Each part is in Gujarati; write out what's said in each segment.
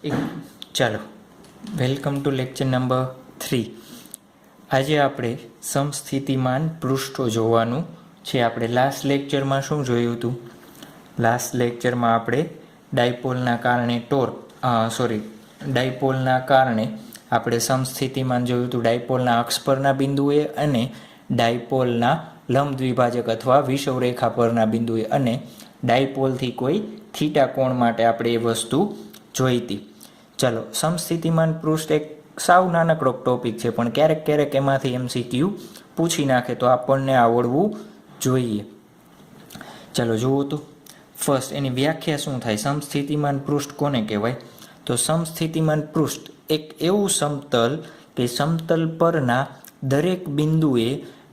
એક ચાલો વેલકમ ટુ લેક્ચર નંબર 3. આજે આપણે સમસ્થિતિમાન પૃષ્ઠો જોવાનું છે. આપણે લાસ્ટ લેક્ચરમાં શું જોયું હતું? લાસ્ટ લેક્ચરમાં આપણે ડાયપોલના કારણે ડાયપોલના કારણે આપણે સમસ્થિતિમાન જોયું હતું. ડાયપોલના અક્ષ પરના બિંદુએ અને ડાયપોલના લંબ દ્વિભાજક અથવા વિષુવરેખા પરના બિંદુએ અને ડાયપોલથી કોઈ થીટા કોણ માટે આપણે એ વસ્તુ જોઈ હતી. ચાલો, સમસ્થિતિમાન પૃષ્ઠ એક સાવ નાનકડો ટોપિક છે, પણ ક્યારેક ક્યારેક એમાંથી MCQ પૂછી નાખે તો આપણને આવડવું જોઈએ. ચાલો જુઓ તો ફર્સ્ટ એની વ્યાખ્યા શું થાય. સમસ્થિતિમાન પૃષ્ઠ કોને કહેવાય? તો સમસ્થિતિમાન પૃષ્ઠ એક એવું સમતલ કે સમતલ પરના દરેક બિંદુએ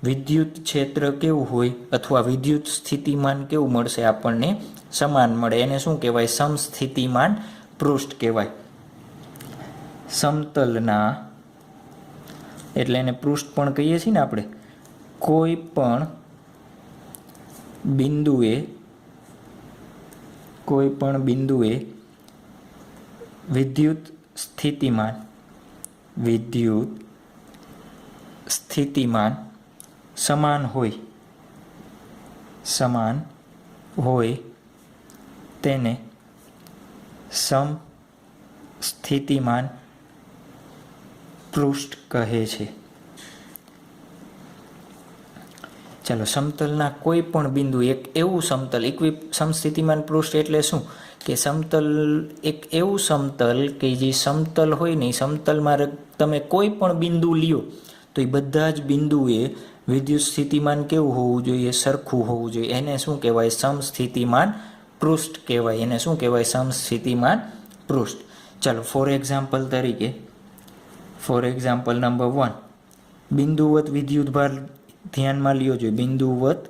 વિદ્યુત ક્ષેત્ર કેવું હોય અથવા વિદ્યુત સ્થિતિમાન કેવું મળશે, આપણને સમાન મળે. એને શું કહેવાય? સમસ્થિતિમાન પૃષ્ઠ કહેવાય. સમતલના એટલે એને પૃષ્ઠ પણ કહીએ છીએ ને આપણે. કોઈ પણ બિંદુએ વિદ્યુત સ્થિતિમાન સમાન હોય તેને સમસ્થિતિમાન પૃષ્ઠ કહે છે. ચાલો, સમતલના કોઈ પણ બિંદુ એક એવું સમતલ સમસ્થિતિમાન પૃષ્ઠ એટલે શું કે સમતલ એક એવું સમતલ કે જે સમતલ હોય ને, સમતલમાં તમે કોઈ પણ બિંદુ લ્યો તો એ બધા જ બિંદુએ વિદ્યુત સ્થિતિમાન કેવું હોવું જોઈએ? સરખું હોવું જોઈએ. એને શું કહેવાય? સમસ્થિતિમાન પૃષ્ઠ કહેવાય. એને શું કહેવાય? સમસ્થિતિમાન પૃષ્ઠ. ચાલો, ફોર એક્ઝામ્પલ નંબર 1, બિંદુવત વિદ્યુતભાર ધ્યાનમાં લ્યો જોઈએ. બિંદુવત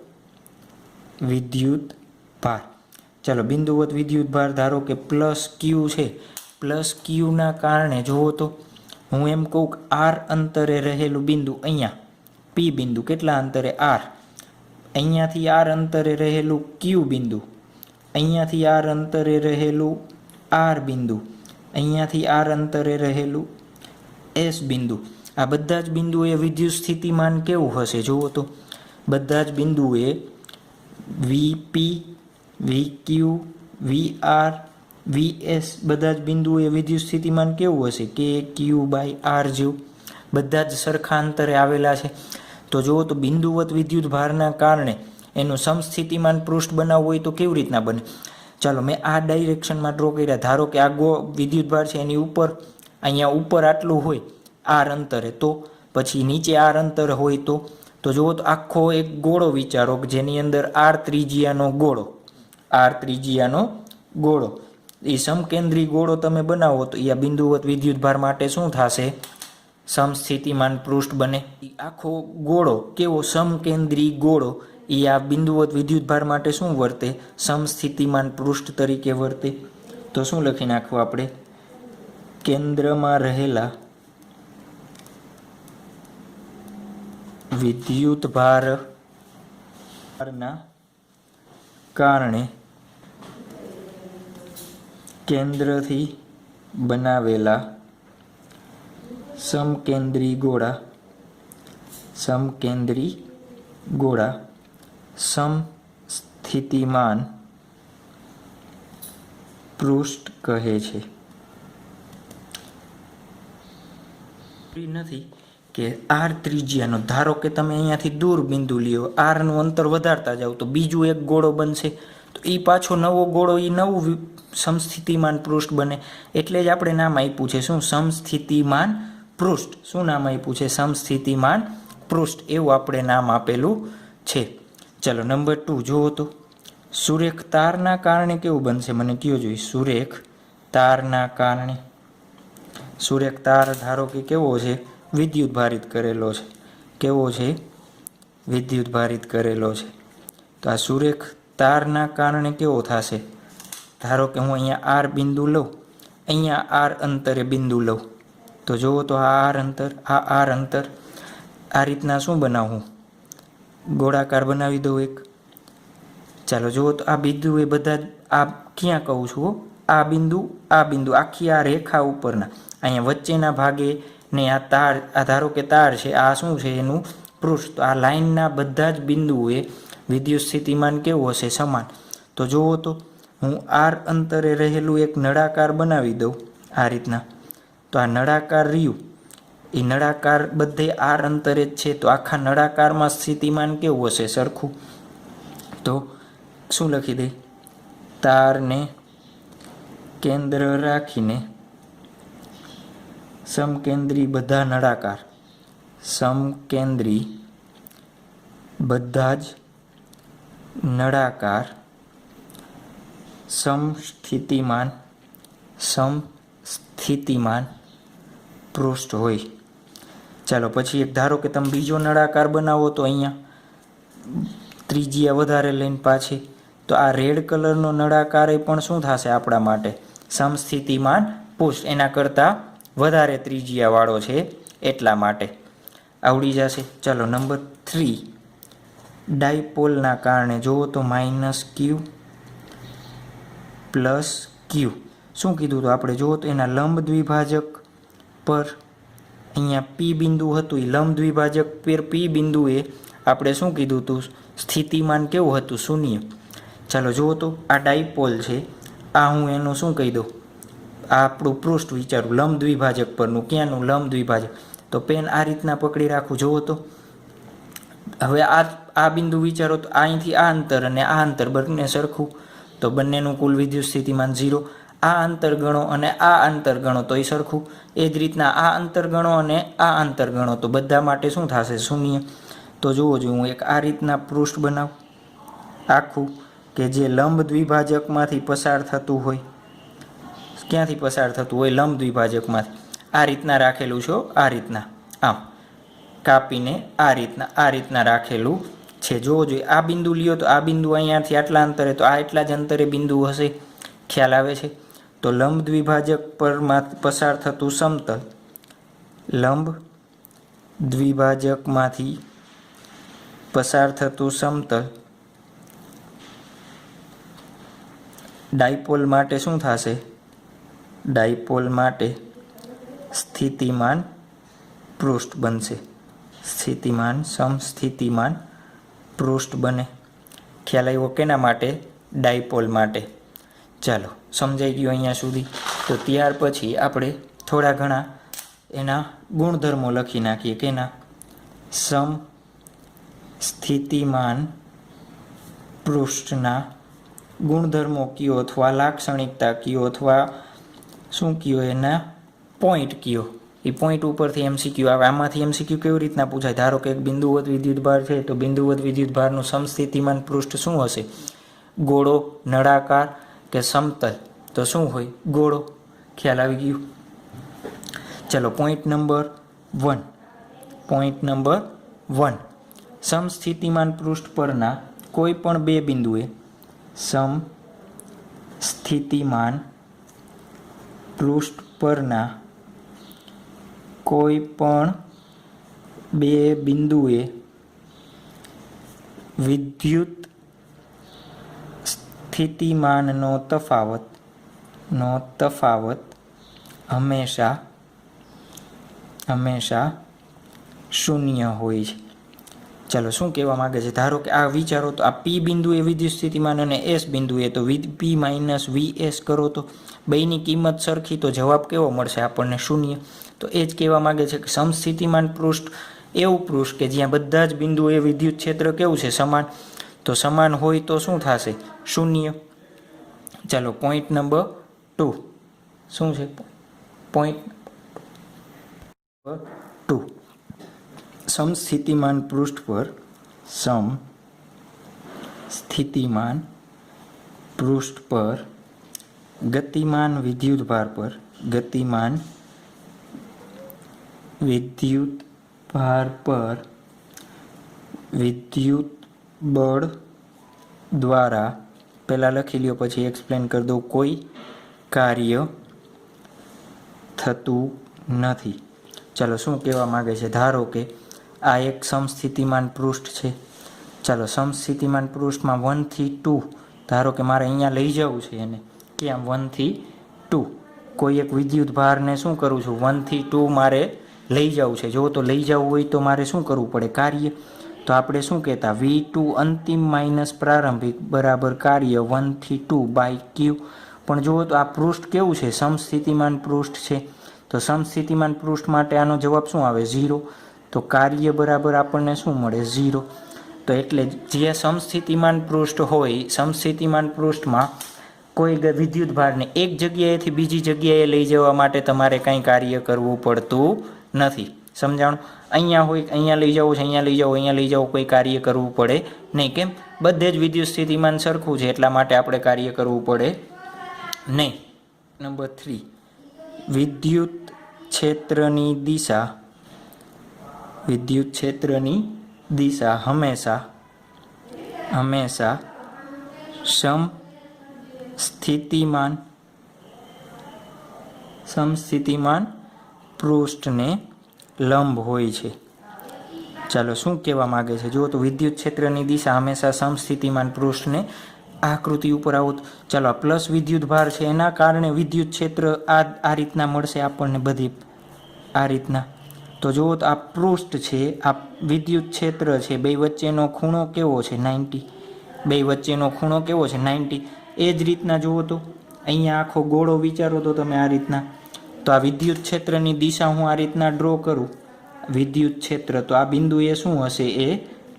વિદ્યુતભાર. ચાલો, બિંદુવત વિદ્યુતભાર ધારો કે +Q છે. +Qના કારણે જુઓ તો હું એમ કહું કે R અંતરે રહેલું બિંદુ, અહીંયા P બિંદુ કેટલા અંતરે? R. અહીંયાથી R અંતરે રહેલું Q બિંદુ, અહીંયાથી R અંતરે રહેલું R બિંદુ, અહીંયાથી R અંતરે રહેલું S બિંદુ. આ બધા જ બિંદુએ વિદ્યુત સ્થિતિમાન કેવું હશે? જુઓ તો બધા જ બિંદુએ VP, VQ, VR, VS બધા જ બિંદુએ વિદ્યુત સ્થિતિમાન કેવું હશે? KQ/R જેવું. બધા જ સરખા અંતરે આવેલા છે. તો જુઓ તો બિંદુવત વિદ્યુત ભારના કારણે એનું સમસ્થિતિમાન પૃષ્ઠ બનાવવું હોય તો કેવી રીતના બને? ચાલો, મેં આ ડાયરેક્શનમાં ડ્રો કર્યા. ધારો કે આ વિદ્યુત ભાર છે, એની ઉપર અહીંયા ઉપર આટલું હોય R અંતરે, તો પછી નીચે R અંતર હોય તો જુઓ તો આખો એક ગોળો વિચારો કે જેની અંદર R ત્રિજ્યાનો ગોળો એ સમકેન્દ્રી ગોળો તમે બનાવો તો એ બિંદુવત વિદ્યુત ભાર માટે શું થશે? સમસ્થિતિમાન પૃષ્ઠ બને. આખો ગોળો કેવો? સમકેન્દ્રી ગોળો એ આ બિંદુવત વિદ્યુત ભાર માટે શું વર્તે? સમસ્થિતિમાન પૃષ્ઠ તરીકે વર્તે. તો શું લખી નાખવું આપણે? કેન્દ્રમાં રહેલા વિદ્યુત ભારના કારણે કેન્દ્રથી બનાવેલા સમકેન્દ્રી ગોળા સમસ્થિતિમાન પૃષ્ઠ કહે છે. નથી કે R ત્રિજ્યાનો, ધારો કે તમે અહીંયાથી દૂર બિંદુ લ્યો, R નું અંતર વધારતા જાઓ તો બીજું એક ગોળો બનશે, તો એ પાછો નવો ગોળો એ નવું સમસ્થિતિમાન પૃષ્ઠ બને. એટલે જ આપણે નામ આપ્યું છે શું? સમસ્થિતિમાન પૃષ્ઠ. શું નામ આપ્યું છે? સમસ્થિતિમાન પૃષ્ઠ. એવું આપણે નામ આપેલું છે. ચલો, નંબર 2 જુઓ તો સુરેખ તારના કારણે કેવું બનશે? મને કયો જોઈએ. સુરેખ તાર ધારો કે કેવો છે? વિદ્યુત ભારિત કરેલો છે. કેવો છે? વિદ્યુત ભારિત કરેલો છે. તો આ સુરેખ તારના કારણે કેવો થશે? ધારો કે હું અહીંયા R બિંદુ લઉં, અહીંયા R અંતરે બિંદુ લઉં, તો જુઓ તો આ R અંતર આ રીતના શું બનાવું? ગોળાકાર બનાવી દઉં એક. ચાલો જુઓ તો આ બિંદુ એ બધા આ ક્યાં કહું છું? આ બિંદુ આખી આ રેખા ઉપરના અહીંયા વચ્ચેના ભાગે ને આ તાર, આ ધારો કે તાર છે, આ શું છે એનું પૃષ્ઠ. તો આ લાઇનના બધા જ બિંદુએ વિદ્યુત સ્થિતિમાન કેવું હશે? સમાન. તો જુઓ તો હું આર અંતરે રહેલું એક નળાકાર બનાવી દઉં આ રીતના. તો આ નળાકાર રહ્યું, એ નળાકાર બધે આર અંતરે જ છે. તો આખા નળાકારમાં સ્થિતિમાન કેવું હશે? સરખું. તો શું લખી દે? તારને કેન્દ્ર રાખીને સમકેન્દ્રી બધા નળાકાર, સમકેન્દ્રી બધા જ નળાકાર સમસ્થિતિમાન પૃષ્ઠ હોય. ચાલો પછી એક ધારો કે તમે બીજો નળાકાર બનાવો, તો અહીંયા ત્રિજ્યા વધારે લઈને પાછી, તો આ રેડ કલરનો નળાકાર એ પણ શું થશે આપણા માટે? સમસ્થિતિમાન પૃષ્ઠ, એના કરતાં વધારે ત્રિજ્યાવાળો છે એટલા માટે આવડી જશે. ચાલો નંબર 3, ડાયપોલના કારણે જુઓ તો -q + q. શું કીધું તો આપણે જુઓ તો એના લંબ દ્વિભાજક પર અહીંયા P બિંદુ હતું, એ લંબ દ્વિભાજક પર P બિંદુએ આપણે શું કીધું હતું? સ્થિતિમાન કેવું હતું? શૂન્ય. ચાલો જુઓ તો આ ડાયપોલ છે, આ હું એનું શું કહી દઉં? આ આપણું પૃષ્ઠ વિચારું લંબ દ્વિભાજક પરનું. ક્યાંનું? લંબ દ્વિભાજક. તો પેન આ રીતના પકડી રાખું. જુઓ તો હવે આ બિંદુ વિચારો તો અહીંથી આ અંતર અને આ અંતર બંને સરખું, તો બંનેનું કુલ વિદ્યુત સ્થિતિમાન 0. આ અંતર ગણો અને આ અંતર ગણો તો એ સરખું. એ જ રીતના આ અંતર ગણો અને આ અંતર ગણો તો બધા માટે શું થશે? શૂન્ય. તો જુઓ હું એક આ રીતના પૃષ્ઠ બનાવું આખું, કે જે લંબ દ્વિભાજકમાંથી પસાર થતું હોય. ક્યાંથી પસાર થતું હોય? લંબ દ્વિભાજકમાંથી. આ રીતના રાખેલું છે, આ રીતના આમ કાપીને આ રીતના રાખેલું છે. જોવો જોઈએ આ બિંદુ લ્યો તો આ બિંદુ અહીંયાથી આટલા અંતરે, તો આ એટલા જ અંતરે બિંદુ હશે. ખ્યાલ આવે છે? તો લંબ દ્વિભાજક પર પસાર થતું સમતલ, લંબ દ્વિભાજકમાંથી પસાર થતું સમતલ ડાયપોલ માટે શું થશે? ડાયપોલ માટે સ્થિતિમાન પૃષ્ઠ બનશે. સમસ્થિતિમાન પૃષ્ઠ બને. ખ્યાલ આવ્યો? કેના માટે? ડાયપોલ માટે. ચાલો સમજાઈ ગયું અહીંયા સુધી. તો ત્યાર પછી આપણે થોડા ઘણા એના ગુણધર્મો લખી નાખીએ. કેના? સમસ્થિતિમાન પૃષ્ઠના ગુણધર્મો કયો, અથવા લાક્ષણિકતા કયો, અથવા શું કયો એના પોઈન્ટ કયો. એ પોઈન્ટ ઉપરથી MCQ આવે. આમાંથી MCQ કેવી રીતના પૂછાય? ધારો કે એક બિંદુવત વિદ્યુતભાર છે, તો બિંદુવત વિદ્યુતભારનું સમસ્થિતિમાન પૃષ્ઠ શું હશે? ગોળો, નળાકાર કે સમતલ? તો શું હોય? ગોળો. ખ્યાલ આવી ગયું? ચલો પોઈન્ટ નંબર 1. પોઈન્ટ નંબર 1, સમસ્થિતિમાન પૃષ્ઠ પરના કોઈ પણ બે બિંદુએ સમસ્થિતિમાન પૃષ્ઠ પરના કોઈ પણ બે બિંદુએ વિદ્યુત સ્થિતિમાનનો તફાવત હંમેશા શૂન્ય હોય છે. ચાલો શું કહેવા માંગે છે? ધારો કે આ વિચારો તો આ P બિંદુએ વિદ્યુત સ્થિતિમાન અને S બિંદુએ તો P - VS કરો તો બેયની કિંમત સરખી, તો જવાબ કેવો મળશે આપણને? શૂન્ય. તો એ જ કહેવા માંગે છે કે સમસ્થિતિમાન પૃષ્ઠ એવું પૃષ્ઠ કે જ્યાં બધા જ બિંદુએ વિદ્યુત ક્ષેત્ર કેવું છે? સમાન. તો સમાન હોય તો શું થશે? શૂન્ય. ચાલો પોઈન્ટ નંબર 2 શું છે? પોઈન્ટ નંબર 2, સમસ્થિતિમાન પૃષ્ઠ પર ગતિમાન વિદ્યુતભાર પર વિદ્યુત બળ દ્વારા, પહેલાં લખી લ્યો પછી એક્સપ્લેન કરી દઉં, કોઈ કાર્ય થતું નથી. ચાલો શું કહેવા માંગે છે? ધારો કે આ એક સમસ્થિતિમાન પૃષ્ઠ છે. ચાલો સમસ્થિતિમાન પૃષ્ઠમાં 1 થી 2 ધારો કે મારે અહીંયા લઈ જવું છે એને ક્યાં 1 થી 2 કોઈ એક વિદ્યુત ભારને શું કરું છું 1 થી 2 મારે લઈ જવું છે. જો તો લઈ જવું હોય તો મારે શું કરવું પડે કાર્ય. તો આપણે શું કહેતા V2 અંતિમ માઇનસ પ્રારંભિક બરાબર કાર્ય 1 થી 2 બાય ક્યુ. પણ જુઓ તો આ પૃષ્ઠ કેવું છે સમસ્થિતિમાન પૃષ્ઠ છે. તો સમસ્થિતિમાન પૃષ્ઠ માટે આનો જવાબ શું આવે 0. તો કાર્ય બરાબર આપણને શું મળે 0. તો એટલે જે સમસ્થિતિમાન પૃષ્ઠ હોય સમસ્થિતિમાન પૃષ્ઠમાં કોઈ વિદ્યુત ભારને એક જગ્યાએથી બીજી જગ્યાએ લઈ જવા માટે તમારે કંઈ કાર્ય કરવું પડતું નથી. સમજાણું. અહીંયા હોય અહીંયા લઈ જાઓ છે અહીંયા લઈ જાઓ અહીંયા લઈ જાઓ કોઈ કાર્ય કરવું પડે નહીં. કેમ બધે જ વિદ્યુત સ્થિતિમાન સરખું છે એટલા માટે આપણે કાર્ય કરવું પડે નહીં. નંબર 3 વિદ્યુત ક્ષેત્રની દિશા હંમેશા સમસ્થિતિમાન પૃષ્ઠને લંબ હોય છે. ચાલો શું કહેવા માગે છે જુઓ તો વિદ્યુત ક્ષેત્રની દિશા હંમેશા સમસ્થિતિમાન પૃષ્ઠને આકૃતિ ઉપર આવો. ચાલો આ પ્લસ વિદ્યુત ભાર છે એના કારણે વિદ્યુત ક્ષેત્ર આ રીતના મળશે આપણને બધી આ રીતના. તો જુઓ તો આ પૃષ્ઠ છે આ વિદ્યુત ક્ષેત્ર છે બે વચ્ચેનો ખૂણો કેવો છે 90. બે વચ્ચેનો ખૂણો કેવો છે 90. એ જ રીતના જુઓ તો અહીંયા આખો ગોળો વિચારો તો તમે આ રીતના. તો આ વિદ્યુત ક્ષેત્રની દિશા હું આ રીતના ડ્રો કરું વિદ્યુત ક્ષેત્ર તો આ બિંદુ એ શું હશે એ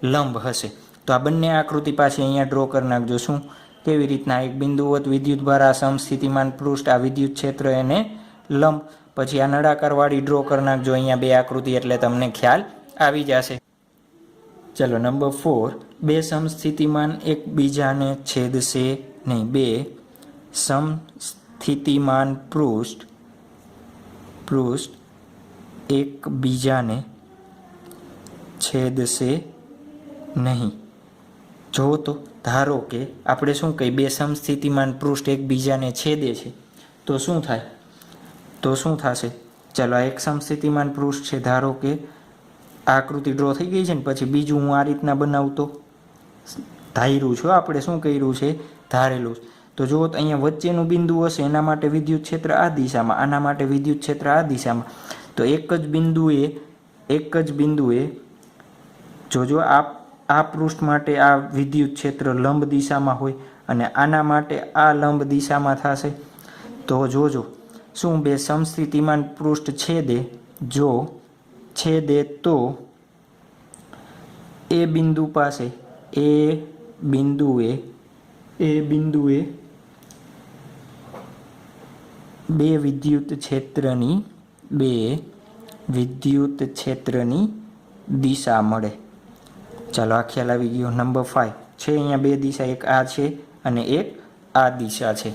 લંબ હશે. તો આ બંને આકૃતિ પાછી અહીંયા ડ્રો કરી નાખજો. શું કેવી રીતના એક બિંદુવત વિદ્યુત ભાર આ સમસ્થિતિમાન પૃષ્ઠ આ વિદ્યુત ક્ષેત્ર એને લંબ. પછી આ નળાકારવાળી ડ્રો કરી નાખજો અહીંયા બે આકૃતિ એટલે તમને ખ્યાલ આવી જશે. ચલો નંબર 4 બે સમસ્થિતિમાન એકબીજાને છેદશે નહીં. બે સમસ્થિતિમાન પૃષ્ઠ એકબીજાને છેદશે નહીં. જો તો ધારો કે આપણે શું કહીએ બે સમસ્થિતિમાન પૃષ્ઠ એકબીજાને છેદે છે તો શું થાય તો શું થશે. ચાલો આ એક સમસ્થિતિમાન પૃષ્ઠ છે ધારો કે આકૃતિ ડ્રો થઈ ગઈ છે ને પછી બીજું હું આ રીતના બનાવતો ધાર્યું છું આપણે શું કર્યું છે ધારેલું. તો જુઓ તો અહીંયા વચ્ચેનું બિંદુ હશે એના માટે વિદ્યુત ક્ષેત્ર આ દિશામાં આના માટે વિદ્યુત ક્ષેત્ર આ દિશામાં. તો એક જ બિંદુએ જોજો આ પૃષ્ઠ માટે આ વિદ્યુત ક્ષેત્ર લંબ દિશામાં હોય અને આના માટે આ લંબ દિશામાં થશે. તો જોજો શું બે સમસ્થિતિમાન પૃષ્ઠ છેદે તો એ બિંદુ પાસે એ બિંદુએ બે વિદ્યુત ક્ષેત્રની દિશા મળે. ચાલો આ ખ્યાલ આવી ગયો. નંબર 5 છે અહીંયા બે દિશા એક આ છે અને એક આ દિશા છે.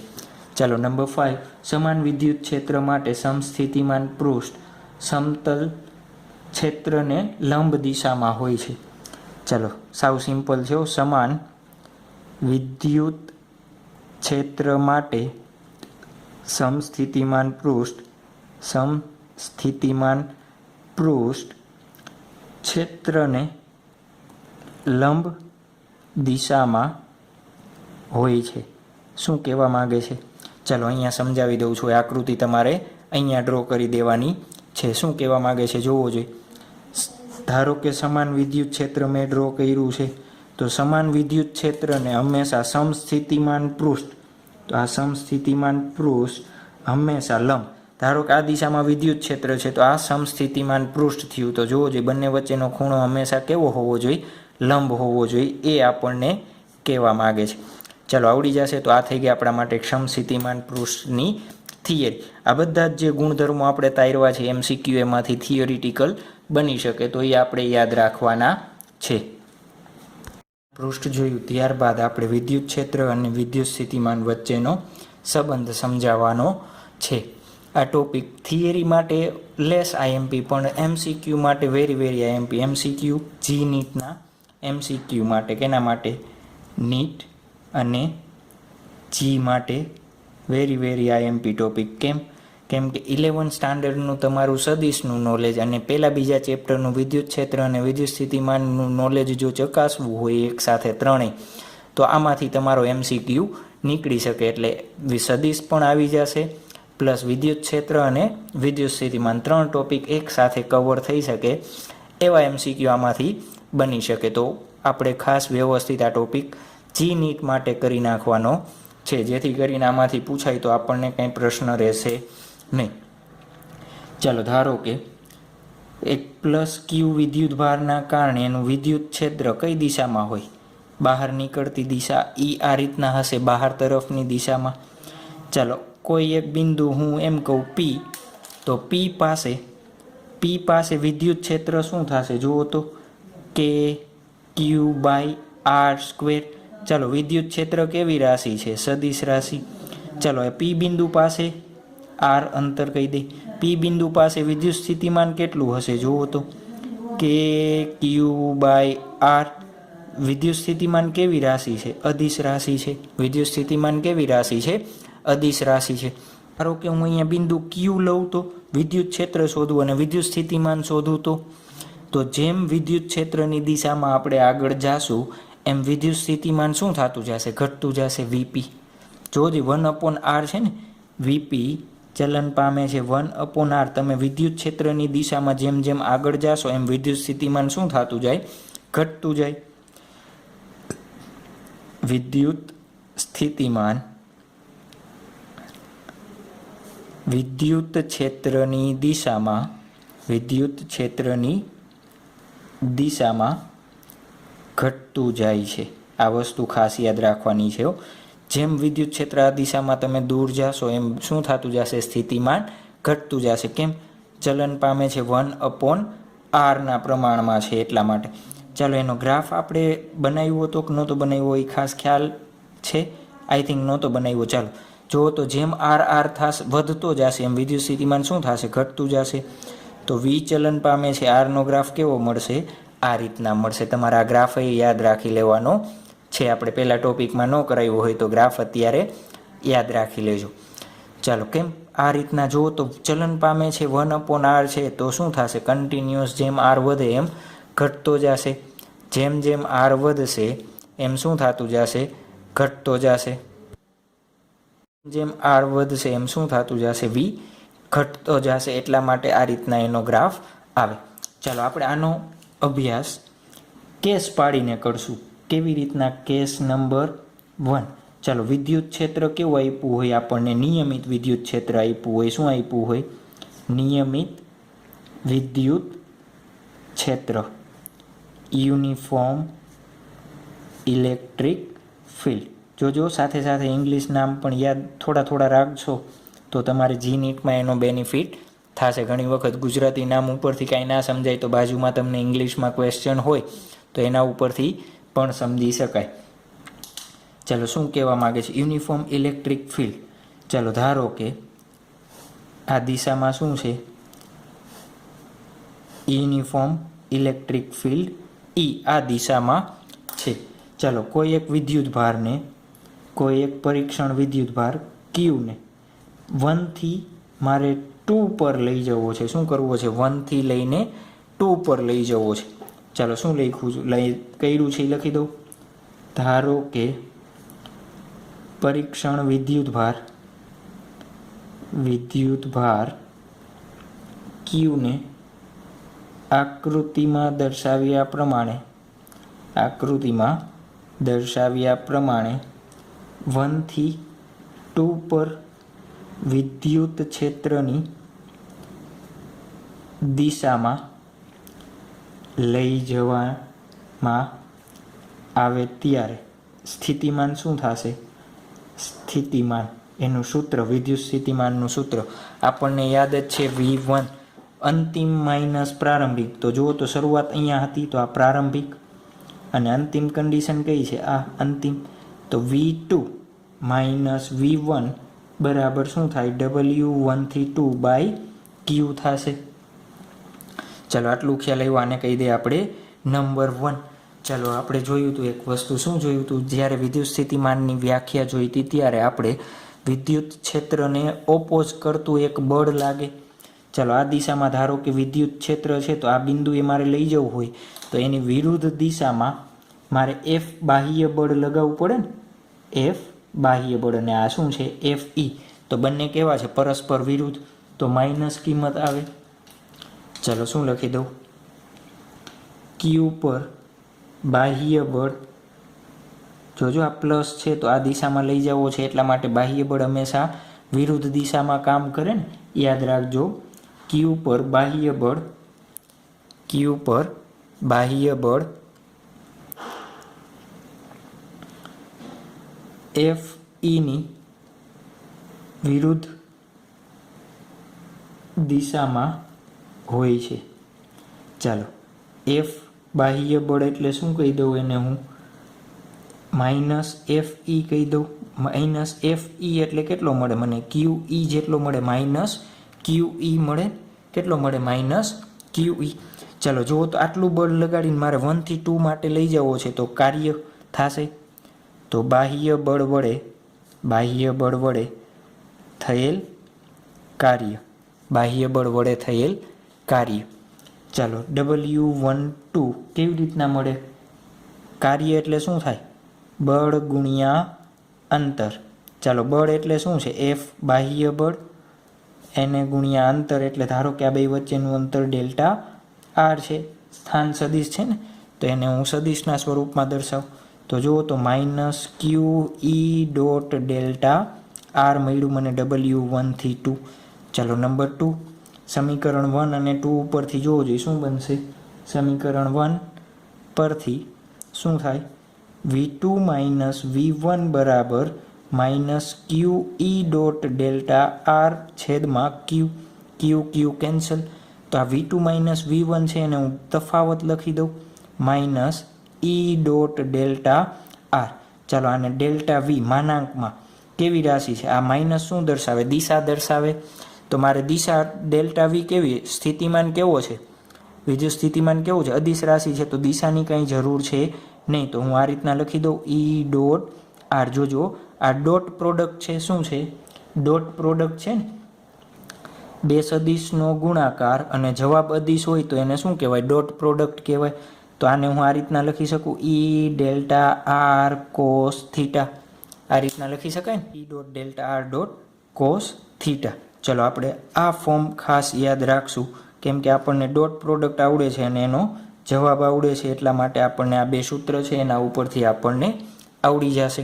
ચાલો નંબર 5 સમાન વિદ્યુત ક્ષેત્ર માટે સમસ્થિતિમાન પૃષ્ઠ સમતલ ક્ષેત્રને લંબ દિશામાં હોય છે. ચાલો સાવ સિમ્પલ છે. સમાન વિદ્યુત ક્ષેત્ર માટે સમસ્થિતિમાન પૃષ્ઠ ક્ષેત્રને લંબ દિશામાં હોય છે. શું કહેવા માગે છે ચાલો અહીંયા સમજાવી દઉં છું. આકૃતિ તમારે અહીંયા ડ્રો કરી દેવાની છે. શું કહેવા માગે છે જોવો જોઈએ. ધારો કે સમાન વિદ્યુત ક્ષેત્ર મેં ડ્રો કર્યું છે તો સમાન વિદ્યુત ક્ષેત્રને હંમેશા સમસ્થિતિમાન પૃષ્ઠ તો આ સમસ્થિતિમાન પૃષ્ઠ હંમેશા લંબ. ધારો કે આ દિશામાં વિદ્યુત ક્ષેત્ર છે તો આ સમસ્થિતિમાન પૃષ્ઠ થયું. તો જોવો જોઈએ બંને વચ્ચેનો ખૂણો હંમેશા કેવો હોવો જોઈએ લંબ હોવો જોઈએ એ આપણને કહેવા માગે છે. ચાલો આવડી જશે. તો આ થઈ ગયા આપણા માટે સમસ્થિતિમાન પૃષ્ઠની થિયરી. આ બધા જ જે ગુણધર્મો આપણે તાર્યા છે MCQ એમાંથી થિયોરિટિકલ બની શકે તો એ આપણે યાદ રાખવાના છે. પૃષ્ઠ જોયું ત્યારબાદ આપણે વિદ્યુત ક્ષેત્ર અને વિદ્યુત સ્થિતિમાન વચ્ચેનો સંબંધ સમજાવવાનો છે. આ ટોપિક થિયરી માટે લેસ IMP પણ MCQ માટે વેરી IMP. MCQ જી નીટના MCQ માટે કેના માટે નીટ અને જી માટે વેરી IMP ટોપિક. કેમ કે 11 સ્ટાન્ડર્ડનું તમારું સદિશનું નોલેજ અને પહેલાં બીજા ચેપ્ટરનું વિદ્યુત ક્ષેત્ર અને વિદ્યુત સ્થિતિમાનનું નોલેજ જો ચકાસવું હોય એક સાથે ત્રણેય તો આમાંથી તમારો MCQ નીકળી શકે, એટલે સદિશ પણ આવી જશે પ્લસ વિદ્યુત ક્ષેત્ર અને વિદ્યુત સ્થિતિમાન 3 ટોપિક એક સાથે કવર થઈ શકે એવા MCQ આમાંથી બની શકે. તો આપણે ખાસ વ્યવસ્થિત આ ટોપિક GNET માટે કરી નાખવાનો છે, જેથી કરીને આમાંથી પૂછાય તો આપણને કંઈ પ્રશ્ન રહેશે નહીં. ચાલો ધારો કે એક પ્લસ ક્યુ વિદ્યુત ભારના કારણે એનું વિદ્યુત ક્ષેત્ર કઈ દિશામાં હોય, બહાર નીકળતી દિશા આ રીતના હશે, બહાર તરફની દિશામાં. ચાલો કોઈ એક બિંદુ હું એમ કહું P, તો P પાસે વિદ્યુત ક્ષેત્ર શું થશે જુઓ તો કે Q/R². ચાલો વિદ્યુત ક્ષેત્ર કેવી રાશિ છે, સદિશ રાશિ. ચાલો P બિંદુ પાસે R અંતર કહી દે. P બિંદુ પાસે વિદ્યુત સ્થિતિમાન કેટલું હશે જુઓ તો કે Q/R. વિદ્યુત સ્થિતિમાન કેવી રાશિ છે, અદિશ રાશિ છે. વિદ્યુત સ્થિતિમાન કેવી રાશિ છે, અદિશ રાશિ છે. ધારો કે હું અહીંયા બિંદુ Q લઉં તો વિદ્યુત ક્ષેત્ર શોધવું અને વિદ્યુત સ્થિતિમાન શોધવું, તો જેમ વિદ્યુત ક્ષેત્રની દિશામાં આપણે આગળ જાશું એમ વિદ્યુત સ્થિતિમાન શું થતું જશે, ઘટતું જશે. VP જો 1/R છે ને, VP ચલન પામે છે 1/R. તમે વિદ્યુત ક્ષેત્રની દિશામાં જેમ જેમ આગળ જાશો એમ વિદ્યુત સ્થિતિમાન શું થતું જાય, ઘટતું જાય. વિદ્યુત સ્થિતિમાન વિદ્યુત ક્ષેત્રની દિશામાં ઘટતું જાય છે. આ વસ્તુ ખાસ યાદ રાખવાની છે. જેમ વિદ્યુત ક્ષેત્ર આ દિશામાં તમે દૂર જાશો એમ શું થતું જશે, સ્થિતિમાન ઘટતું જશે. કેમ, ચલન પામે છે 1/R ના પ્રમાણમાં છે એટલા માટે. ચાલો એનો ગ્રાફ આપણે બનાવ્યો હતો કે નહોતો બનાવ્યો એ ખાસ ખ્યાલ છે, આઈ થિંક નહોતો બનાવ્યો. ચાલો જો તો જેમ R થશે વધતો જશે એમ વિદ્યુત સ્થિતિમાન શું થશે, ઘટતું જશે. તો V ચલન પામે છે, R નો ગ્રાફ કેવો મળશે, આ રીતના મળશે. તમારે આ ગ્રાફ યાદ રાખી લેવાનો છે. આપણે પહેલા ટોપિકમાં ન કરાવ્યો હોય તો ગ્રાફ અત્યારે યાદ રાખી લેજો. ચાલો કેમ આ રીતના જુઓ તો ચલન પામે છે 1/R છે, તો શું થશે, કન્ટિન્યુઅસ જેમ R વધે એમ ઘટતો જશે. જેમ જેમ R વધશે એમ શું થતું જશે, ઘટતો જશે. જેમ R વધશે એમ શું થતું જશે, V ઘટતો જશે. એટલા માટે આ રીતના એનો ગ્રાફ આવે. ચાલો આપણે આનો અભ્યાસ કેસ પાડીને કરશું. કેવી રીતના, કેસ નંબર 1. ચાલો વિદ્યુત ક્ષેત્ર કેવું આપ્યું હોય આપણને, નિયમિત વિદ્યુત ક્ષેત્ર આપ્યું હોય. શું આપ્યું હોય, નિયમિત વિદ્યુત ક્ષેત્ર, યુનિફોર્મ ઇલેક્ટ્રિક ફિલ્ડ. જોજો સાથે સાથે ઇંગ્લિશ નામ પણ યાદ થોડા રાખજો તો તમારે GNETમાં એનો બેનિફિટ થશે. ઘણી વખત ગુજરાતી નામ ઉપરથી કાંઈ ના સમજાય તો બાજુમાં તમને ઇંગ્લિશમાં ક્વેશ્ચન હોય તો એના ઉપરથી પણ સમજી શકાય. ચાલો શું કહેવા માગે છે, યુનિફોર્મ ઇલેક્ટ્રિક ફિલ્ડ. ચાલો ધારો કે આ દિશામાં શું છે, યુનિફોર્મ ઇલેક્ટ્રિક ફિલ્ડ આ દિશામાં છે. ચાલો કોઈ એક વિદ્યુત ભારને, કોઈ એક પરીક્ષણ વિદ્યુત ભાર Qને 1 થી મારે 2 પર લઈ જવો છે. શું કરવો છે, 1 થી લઈને 2 પર લઈ જવો છે. ચાલો શું કર્યું છે એ લખી દઉં. ધારો કે પરીક્ષણ વિદ્યુત ભાર Qને આકૃતિમાં દર્શાવ્યા પ્રમાણે 1 થી 2 પર વિદ્યુત ક્ષેત્રની દિશામાં લઈ જવામાં આવે ત્યારે સ્થિતિમાન શું થશે, સ્થિતિમાન એનું સૂત્ર, વિદ્યુત સ્થિતિમાનનું સૂત્ર આપણને યાદ જ છે V1 અંતિમ માઇનસ પ્રારંભિક. તો જુઓ તો શરૂઆત અહીંયા હતી તો આ પ્રારંભિક અને અંતિમ કન્ડિશન કઈ છે, આ અંતિમ. તો V2 માઇનસ V1 બરાબર શું થાય, W1 થી 2/Q થશે. ચાલો આટલું ખ્યાલ આવ્યો. આને કહી દે આપણે નંબર 1. ચાલો આપણે જોયું હતું એક વસ્તુ, શું જોયું હતું, જ્યારે વિદ્યુત સ્થિતિમાનની વ્યાખ્યા જોઈ હતી ત્યારે આપણે વિદ્યુત ક્ષેત્રને ઓપોઝ કરતું એક બળ લાગે. ચાલો આ દિશામાં ધારો કે વિદ્યુત ક્ષેત્ર છે તો આ બિંદુએ મારે લઈ જવું હોય તો એની વિરુદ્ધ દિશામાં મારે F બાહ્ય બળ લગાવવું પડે ને, F બાહ્ય બળ અને આ શું છે Fe. તો બંને કેવા છે પરસ્પર વિરુદ્ધ, તો માઇનસ કિંમત આવે. ચાલો શું લખી દઉં, Q પર બાહ્ય બળ, જોજો આ પ્લસ છે તો આ દિશામાં લઈ જવો છે એટલા માટે બાહ્ય બળ હંમેશા વિરુદ્ધ દિશામાં કામ કરે ને, યાદ રાખજો. Q પર બાહ્ય બળ, Q પર બાહ્ય બળ Fe ની વિરુદ્ધ દિશામાં હોય છે. ચાલો F બાહ્ય બળ એટલે શું કહી દઉં એને હું, માઇનસ Fe કહી દઉં. માઇનસ Fe એટલે કેટલો મળે મને, QE જેટલો મળે, માઇનસ QE મળે. કેટલો મળે, માઇનસ QE. ચાલો જુઓ તો આટલું બળ લગાડીને મારે 1 થી 2 માટે લઈ જવો છે તો કાર્ય થશે. તો બાહ્ય બળ વડે થયેલ કાર્ય, બાહ્ય બળ વડે થયેલ કાર્ય. ચાલો W12 કેવી રીતના મળે, કાર્ય એટલે શું થાય, બળ ગુણ્યા અંતર. ચાલો બળ એટલે શું છે F બાહ્ય બળ, એને ગુણ્યા અંતર એટલે ધારો કે આ બે વચ્ચેનું અંતર ડેલ્ટા R છે, સ્થાન સદિશ છે ને, તો એને હું સદિશના સ્વરૂપમાં દર્શાવું. તો જુઓ તો minus QE dot delta R મળ્યું મને W1 થી 2. ચાલો નંબર 2, સમીકરણ 1 અને 2 ઉપરથી જોવો જોઈએ શું બનશે. સમીકરણ 1 પરથી શું થાય, V2 માઇનસ V1 બરાબર minus QE dot delta R છેદમાં Q કેન્સલ. તો આ V2 માઇનસ V1 છે એને હું તફાવત લખી દઉં, minus E dot delta R. ચાલો આને ડેલ્ટા V માનાંકમાં કેવી રાશિ છે, આ માઇનસ શું દર્શાવે, દિશા દર્શાવે. તો મારે દિશા ડેલ્ટા V કેવી, સ્થિતિમાન કેવો છે, વિદ્યુત સ્થિતિમાન કેવું છે, અદિશ રાશિ છે તો દિશાની કંઈ જરૂર છે નહીં. તો હું આ રીતના લખી દઉં E ડોટ R. જોજો આ ડોટ પ્રોડક્ટ છે, શું છે ડોટ પ્રોડક્ટ છે ને, બે સદિશનો ગુણાકાર અને જવાબ અદિશ હોય તો એને શું કહેવાય, ડોટ પ્રોડક્ટ કહેવાય. તો આને હું આ રીતના લખી શકું, E delta R cos theta. આ રીતના લખી શકાય ને, E dot delta R dot cos theta. ચલો આપણે આ ફોર્મ ખાસ યાદ રાખશું કેમ કે આપણને ડોટ પ્રોડક્ટ આવડે છે અને એનો જવાબ આવડે છે, એટલા માટે આપણને આ બે સૂત્ર છે એના ઉપરથી આપણને આવડી જશે.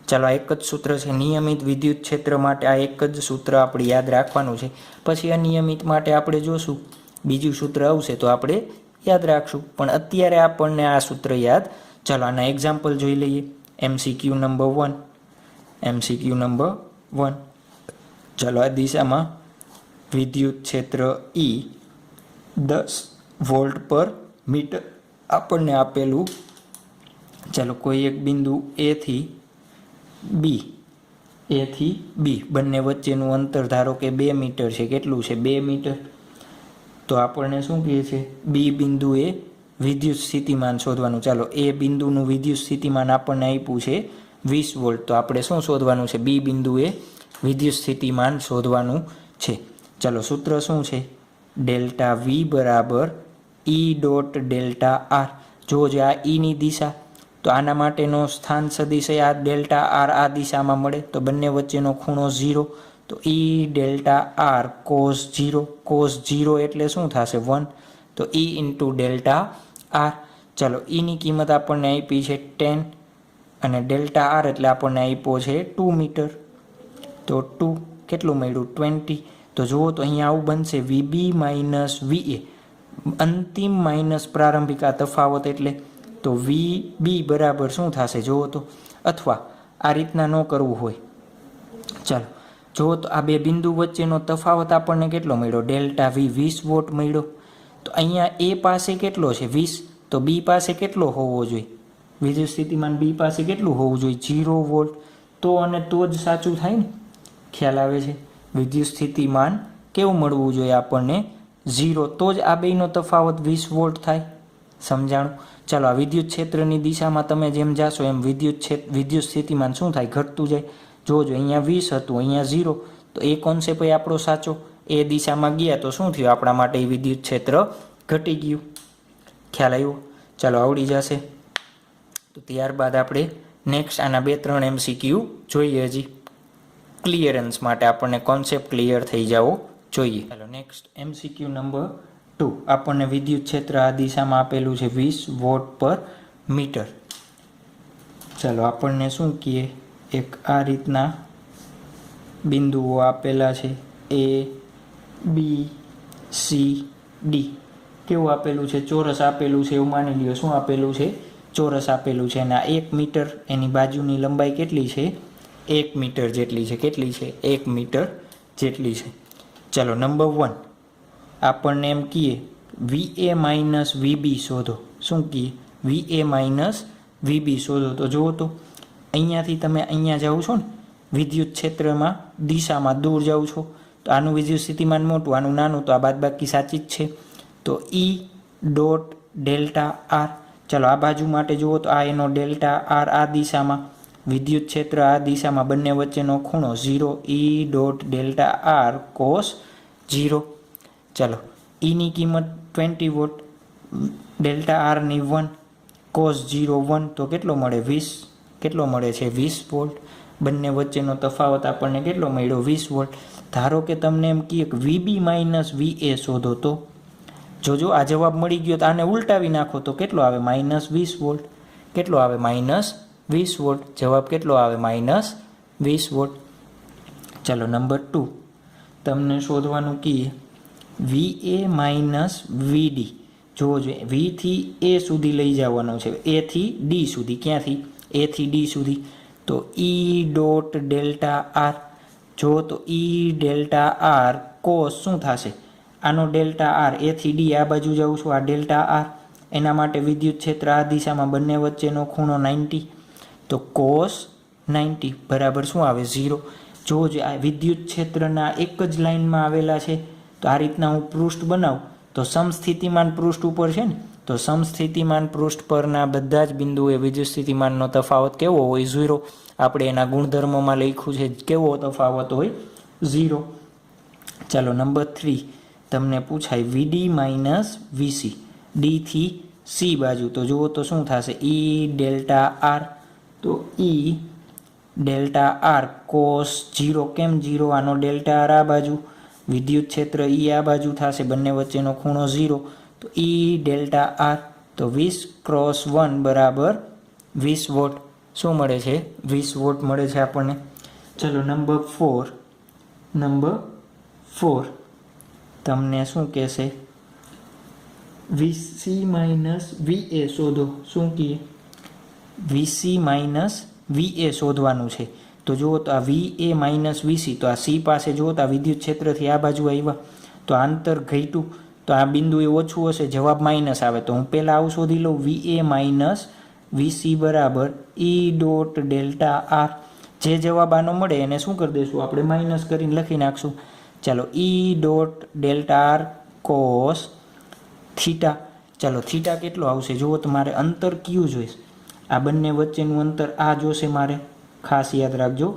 ચાલો આ એક જ સૂત્ર છે, નિયમિત વિદ્યુત ક્ષેત્ર માટે આ એક જ સૂત્ર આપણે યાદ રાખવાનું છે. પછી અનિયમિત માટે આપણે જોશું, બીજું સૂત્ર આવશે તો આપણે યાદ રાખશું, પણ અત્યારે આપણને આ સૂત્ર યાદ. ચાલો આના એક્ઝામ્પલ જોઈ લઈએ. MCQ number 1. ચાલો આ દિશામાં વિદ્યુત ક્ષેત્ર E 10 વોલ્ટ પર મીટર આપણને આપેલું. ચાલો કોઈ એક બિંદુ A થી B બંને વચ્ચેનું અંતર ધારો કે 2 મીટર છે. કેટલું છે, 2 મીટર. તો આપણને શું કહે છે, B બિંદુએ વિદ્યુત સ્થિતિમાન શોધવાનું. ચાલો એ બિંદુનું વિદ્યુત સ્થિતિમાન આપણને આપ્યું છે 20 વોલ્ટ. તો આપણે શું શોધવાનું છે, B બિંદુએ વિદ્યુત સ્થિતિમાન શોધવાનું છે. ચાલો સૂત્ર શું છે, ડેલ્ટા V બરાબર E ડોટ ડેલ્ટા R. જો જે આ E ની દિશા, તો આના માટેનો સ્થાન સદિશ આ ડેલ્ટા R આ દિશામાં મળે તો બંને વચ્ચેનો ખૂણો 0. તો E ડેલ્ટા R કોસ 0 એટલે શું થશે 1. તો E ઇન્ટુ ડેલ્ટા R. ચાલો Eની કિંમત આપણને આપી છે 10 અને ડેલ્ટા R એટલે આપણને આપ્યો છે 2 મીટર. તો 2 કેટલું મળ્યું 20. તો જુઓ તો અહીંયા આવું બનશે VB માઇનસ VA, અંતિમ માઇનસ પ્રારંભિક આ તફાવત એટલે. તો VB બરાબર શું થશે જુઓ તો, અથવા આ રીતના ન કરવું હોય. ચાલો જુઓ તો આ બે બિંદુ વચ્ચેનો તફાવત આપણને કેટલો મળ્યો, ડેલ્ટા V 20 વોટ મળ્યો. તો અહીંયા A પાસે કેટલો છે 20, તો B પાસે કેટલો હોવો જોઈએ, વિદ્યુત સ્થિતિમાન B પાસે કેટલું હોવું જોઈએ 0 વોલ્ટ. તો અને તો જ સાચું થાય ને, ખ્યાલ આવે છે. વિદ્યુત સ્થિતિમાન કેવું મળવું જોઈએ આપણને 0, તો જ આ બેનો તફાવત 20 વોલ્ટ થાય. સમજાણું. ચાલો આ વિદ્યુત ક્ષેત્રની દિશામાં તમે જેમ જાશો એમ વિદ્યુત સ્થિતિમાન શું થાય, ઘટતું જાય. જોજો અહીંયા 20 હતું, અહીંયા 0. તો એ કોન્સેપ્ટ આપણો સાચો. એ દિશામાં ગયા તો શું થયું, આપણા માટે એ વિદ્યુત ક્ષેત્ર ઘટી ગયું. ખ્યાલ આવ્યો. ચાલો આવડી જશે. તો ત્યારબાદ આપણે નેક્સ્ટ આના 2-3 MCQ જોઈએ હજી ક્લિયરન્સ માટે, આપણને કોન્સેપ્ટ ક્લિયર થઈ જવો જોઈએ. ચાલો નેક્સ્ટ MCQ નંબર 2. આપણને વિદ્યુત ક્ષેત્ર આ દિશામાં આપેલું છે 20 વોટ પર મીટર. ચાલો આપણને શું કહીએ, એક આ રીતના બિંદુઓ આપેલા છે A, B, C, D. કેવું આપેલું છે? ચોરસ આપેલું છે એવું માની લ્યો. શું આપેલું છે? ચોરસ આપેલું છે. અને આ 1 મીટર એની બાજુની લંબાઈ કેટલી છે? 1 મીટર જેટલી છે. કેટલી છે? 1 મીટર જેટલી છે. ચાલો નંબર 1 આપણને એમ કહીએ VA માઇનસ VB શોધો. શું કહીએ? VA માઇનસ VB શોધો. તો જુઓ તો અહીંયાથી તમે અહીંયા જાઓ છો ને વિદ્યુત ક્ષેત્રમાં દિશામાં દૂર જાઓ છો, તો આનું વિદ્યુત સ્થિતિમાન મોટું, આનું નાનું, તો આ બાદબાકી સાચી જ છે. તો E ડોટ ડેલ્ટા આર. ચાલો આ બાજુ માટે જુઓ તો આ એનો ડેલ્ટા આર આ દિશામાં, વિદ્યુત ક્ષેત્ર આ દિશામાં, બંને વચ્ચેનો ખૂણો 0. E dot delta R cos 0. ચાલો Eની કિંમત 20 વોટ, ડેલ્ટા આરની 1, કોસ 0 1, તો કેટલો મળે? 20. કેટલો મળે છે? 20 વોલ્ટ. બંને વચ્ચેનો તફાવત આપણને કેટલો મળ્યો? 20 વોલ્ટ. ધારો કે તમને એમ કહીએ કે VB માઇનસ VA શોધો, તો જોજો આ જવાબ મળી ગયો તો આને ઉલટાવી નાખો તો કેટલો આવે? Minus 20 volt. કેટલો આવે? Minus 20 volt. જવાબ કેટલો આવે? Minus 20 volt. ચાલો નંબર 2 તમને શોધવાનું કહીએ VA માઇનસ VD. જોવો જોઈએ, V થી A સુધી લઈ જવાનું છે, A થી D સુધી. ક્યાંથી? A થી D સુધી. તો E ડોટ ડેલ્ટા આર. જો તો E ડેલ્ટા આર કોસ શું થશે? આનો ડેલ્ટા આર, A થી D આ બાજુ જાઉં છું, આ ડેલ્ટા આર, એના માટે વિદ્યુત ક્ષેત્ર આ દિશામાં, બંને વચ્ચેનો ખૂણો 90. તો કોસ 90 બરાબર શું આવે? 0. જો આ વિદ્યુત ક્ષેત્રના એક જ લાઇનમાં આવેલા છે, તો આ રીતના હું પૃષ્ઠ બનાવું તો સમસ્થિતિમાન પૃષ્ઠ ઉપર છે ને, તો સમસ્થિતિમાન પૃષ્ઠ પરના બધા જ બિંદુએ વિદ્યુત સ્થિતિમાનનો તફાવત કેવો હોય? 0. આપણે એના ગુણધર્મોમાં લખ્યું છે કેવો તફાવત હોય? 0. ચાલો નંબર 3 તમને પૂછાય VD માઇનસ VC, D થી C બાજુ. તો જુઓ તો શું થશે? E delta R. તો E ડેલ્ટા આર કોસ 0. કેમ 0? આનો ડેલ્ટા આર આ બાજુ, વિદ્યુત ક્ષેત્ર E આ બાજુ થશે, બંને વચ્ચેનો ખૂણો 0. તો E ડેલ્ટા આર, તો 20 ક્રોસ 1 બરાબર 20 વોટ. શું મળે છે? 20 વોટ મળે છે આપણને. ચલો નંબર 4. નંબર 4 તમને શું કહેશે? VC માઇનસ VA શોધો. શું કહીએ? VC માઇનસ VA શોધવાનું છે. તો જુઓ તો આ VA માઇનસ VC, તો આ C પાસે જુઓ તો આ વિદ્યુત ક્ષેત્રથી આ બાજુ આવ્યા, તો આંતર ઘટ્યું, તો આ બિંદુ એ ઓછું હશે, જવાબ માઇનસ આવે. તો હું પહેલાં આવું શોધી લઉં, VA માઇનસ VC બરાબર E ડોટ ડેલ્ટા આર. જે જવાબ આનો મળે એને શું કરી દઈશું આપણે? માઇનસ કરીને લખી નાખશું. ચાલો E dot delta R cos theta. ચાલો થીટા કેટલો આવશે? જુઓ તો મારે અંતર કયું જોઈશ? આ બંને વચ્ચેનું અંતર આ જોશે મારે, ખાસ યાદ રાખજો.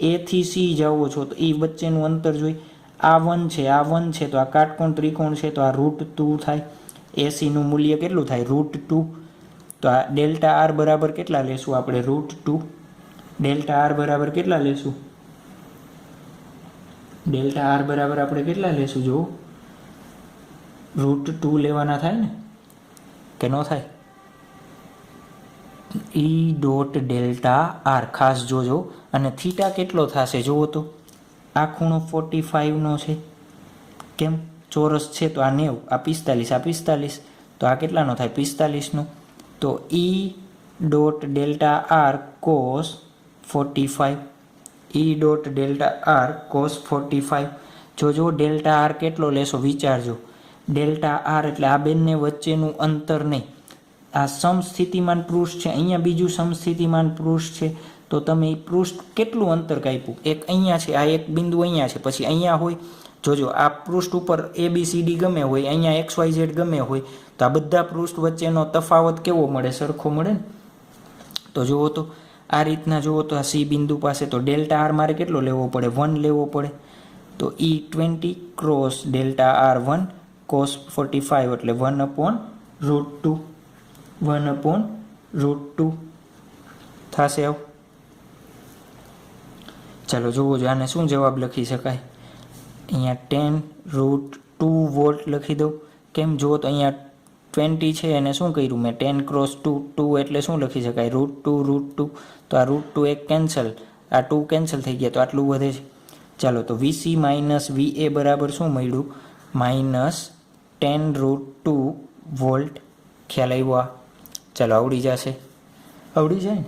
A થી C જાવો છો તો એ વચ્ચેનું અંતર જોઈ. આ 1 છે, આ 1 છે, તો આ કાટકોણ ત્રિકોણ છે, તો આ √2 થાય. AC નું મૂલ્ય કેટલું થાય? √2. તો આ ડેલ્ટા આર બરાબર કેટલા લેશું આપણે? √2. ડેલ્ટા આર બરાબર કેટલા લેશું? ડેલ્ટા આર બરાબર આપણે કેટલા લેશું? જો √2 લેવાના થાય ને, કે ન થાય? E ડોટ ડેલ્ટા આર ખાસ જોજો. અને થીટા કેટલો થશે જુઓ તો, આ ખૂણો 45નો છે. કેમ? ચોરસ છે તો આ 90, આ 45, આ 45, તો આ કેટલાનો થાય? 45નો. તો E dot delta R cos 45. E dot delta R cos 45. જોજો ડેલ્ટા આર કેટલો લેશો વિચારજો. ડેલ્ટા આર એટલે આ બંને વચ્ચેનું અંતર નહીં, આ સમસ્થિતિમાન પૃષ્ઠ છે, અહીંયા બીજું સમસ્થિતિમાન પૃષ્ઠ છે, તો તમે એ પૃષ્ઠ કેટલું અંતર કાપ્યું? એક અહીંયા છે, આ એક બિંદુ અહીંયા છે, પછી અહીંયા હોય. જોજો આ પૃષ્ઠ ઉપર ABCD ગમે હોય, અહીંયા XYZ ગમે હોય, તો આ બધા પૃષ્ઠ વચ્ચેનો તફાવત કેવો મળે? સરખો મળે ને. તો જુઓ તો આ રીતના જુઓ તો આ C બિંદુ પાસે તો ડેલ્ટા આર મારે કેટલો લેવો પડે? 1 લેવો પડે. તો E 20 cross delta R 1 cos 45 એટલે 1/√2. 1/√2. થશે આવું? ચાલો જુઓ જો આને શું જવાબ લખી શકાય? અહીંયા 10√2 વોલ્ટ લખી દઉં. કેમ જુઓ તો અહીંયા 20 છે અને શું કર્યું મેં 10 × 2 2 એટલે શું લખી શકાય? √2 તો આ √2 એક કેન્સલ, આ 2 કેન્સલ થઈ ગયા તો આટલું વધે છે. ચાલો તો VC માઇનસ VA બરાબર શું મળ્યું? -10√2 વોલ્ટ. ખ્યાલ આવ્યો આ? ચાલો આવડી જશે, આવડી જાય ને?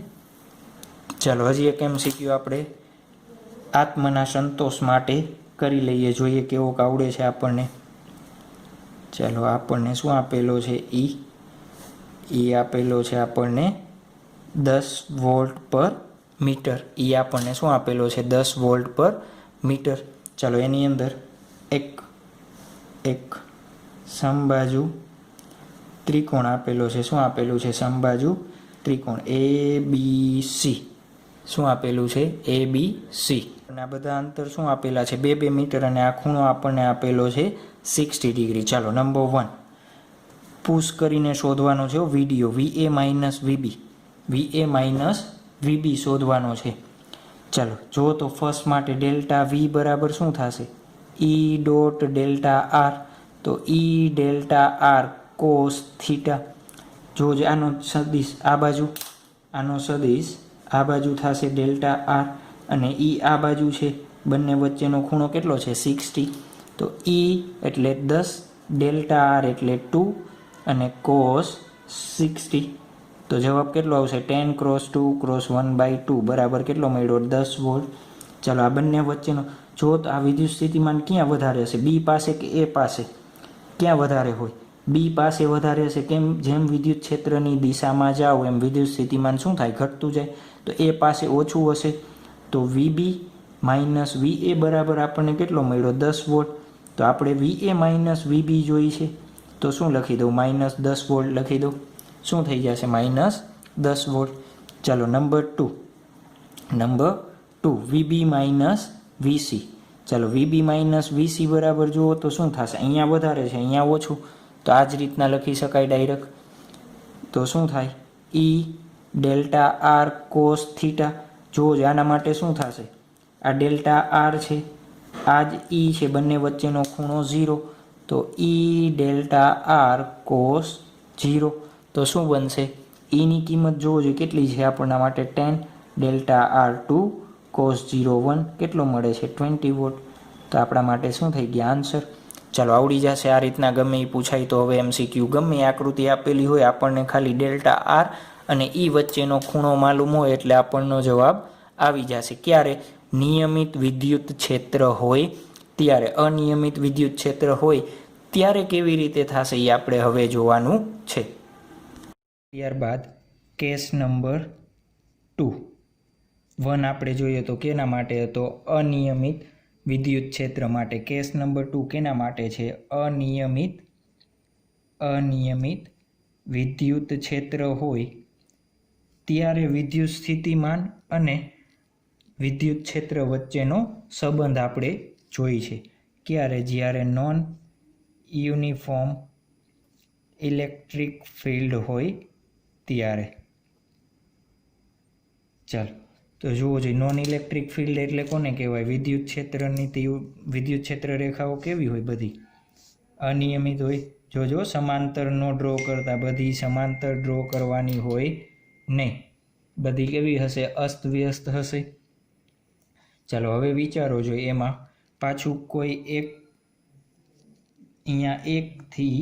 ચાલો હજી એક MCQ આપણે આત્મના સંતોષ માટે કરી લઈએ, જોઈએ કેવો આવડે છે આપણને. ચાલો આપણને શું આપેલો છે? E આપેલો છે આપણને 10 વોલ્ટ પર મીટર. E આપણને શું આપેલો છે? 10 વોલ્ટ પર મીટર. ચાલો એની અંદર એક સમબાજુ ત્રિકોણ આપેલો છે. શું આપેલું છે? સમબાજુ ત્રિકોણ ABC. શું આપેલું છે? ABC. અને આ બધા અંતર શું આપેલા છે? 2 મીટર અને આ ખૂણો આપણને આપેલો છે 60 ડિગ્રી. ચાલો નંબર 1 પુશ કરીને શોધવાનો છે વિડીયો. VA માઇનસ VB શોધવાનો છે. ચાલો જો તો ફર્સ્ટ માટે ડેલ્ટા V બરાબર શું થશે? E dot delta R. તો E delta R cos theta. જો આનો સદિશ આ બાજુ, આનો સદિશ આ બાજુ થશે ડેલ્ટા R અને E આ બાજુ છે. બંને વચ્ચેનો ખૂણો કેટલો છે? 60. તો E એટલે 10, ડેલ્ટા R એટલે 2 અને કોસ 60. તો જવાબ કેટલો આવશે? 10 × 2 × 1/2 બરાબર કેટલો મળ્યો? 10 વોલ્ટ. ચાલો આ બંને વચ્ચેનો જો તો આ વિદ્યુત સ્થિતિમાન ક્યાં વધારે હશે? B પાસે કે A પાસે? ક્યાં વધારે હોય? B પાસે વધારે હશે. કેમ? જેમ વિદ્યુત ક્ષેત્રની દિશામાં જાઓ એમ વિદ્યુત સ્થિતિમાન શું થાય? ઘટતું જાય. તો A પાસે ઓછું હશે. તો VB માઇનસ VA બરાબર આપણને કેટલો મળ્યો? 10 વોલ્ટ. તો આપણે VA માઇનસ VB જોઈ છે તો શું લખી દઉં? -10 વોલ્ટ લખી દઉં. શું થઈ જશે? -10 વોલ્ટ. ચાલો નંબર 2 VB માઇનસ VC. ચાલો VB માઇનસ VC બરાબર જુઓ તો શું થશે? અહીંયા વધારે છે, અહીંયા ઓછું. તો આ જ રીતના લખી શકાય ડાયરેક્ટ. તો શું થાય? E delta R cos theta. જો આના માટે શું થશે? આ ડેલ્ટા R છે, આ જ E છે, બંને વચ્ચેનો ખૂણો 0. તો E ડેલ્ટા R કોસ 0. તો શું બનશે? E ની કિંમત જોવો જોઈએ કેટલી છે આપણા માટે? 10. ડેલ્ટા R2 કોસ 0 1 કેટલો મળે છે? 20 વોટ. તો આપણા માટે શું થઈ ગયા? આન્સર. ચાલો આવડી જશે આ રીતના. ગમે એ પૂછાય તો હવે MCQ ગમે આકૃતિ આપેલી હોય આપણને ખાલી ડેલ્ટા R અને E વચ્ચેનો ખૂણો માલુમ હોય એટલે આપણનો જવાબ આવી જશે. ક્યારે? નિયમિત વિદ્યુત ક્ષેત્ર હોય ત્યારે. અનિયમિત વિદ્યુત ક્ષેત્ર હોય ત્યારે કેવી રીતે થશે એ આપણે હવે જોવાનું છે. ત્યારબાદ કેસ નંબર 2 1 આપણે જોઈએ તો કેના માટે હતો? અનિયમિત વિદ્યુત ક્ષેત્ર માટે. કેસ નંબર 2 કેના માટે છે? અનિયમિત વિદ્યુત ક્ષેત્ર હોય ત્યારે વિદ્યુત સ્થિતિમાન અને વિદ્યુત ક્ષેત્ર વચ્ચેનો સંબંધ આપણે જોઈ છે. ક્યારે? જ્યારે નોન યુનિફોર્મ ઇલેક્ટ્રિક ફિલ્ડ હોય ત્યારે. ચાલો તો જુઓ જોઈએ નોન ઇલેક્ટ્રિક ફિલ્ડ એટલે કોને કહેવાય? વિદ્યુત ક્ષેત્રની વિદ્યુત ક્ષેત્ર રેખાઓ કેવી હોય? બધી અનિયમિત હોય. જોજો સમાંતર નો ડ્રો કરતા, બધી સમાંતર ડ્રો કરવાની હોય નહીં. બધી કેવી હશે? અસ્તવ્યસ્ત હશે. ચાલો હવે વિચારો જોઈએ એમાં પાછું કોઈ એક અહીંયા 1 થી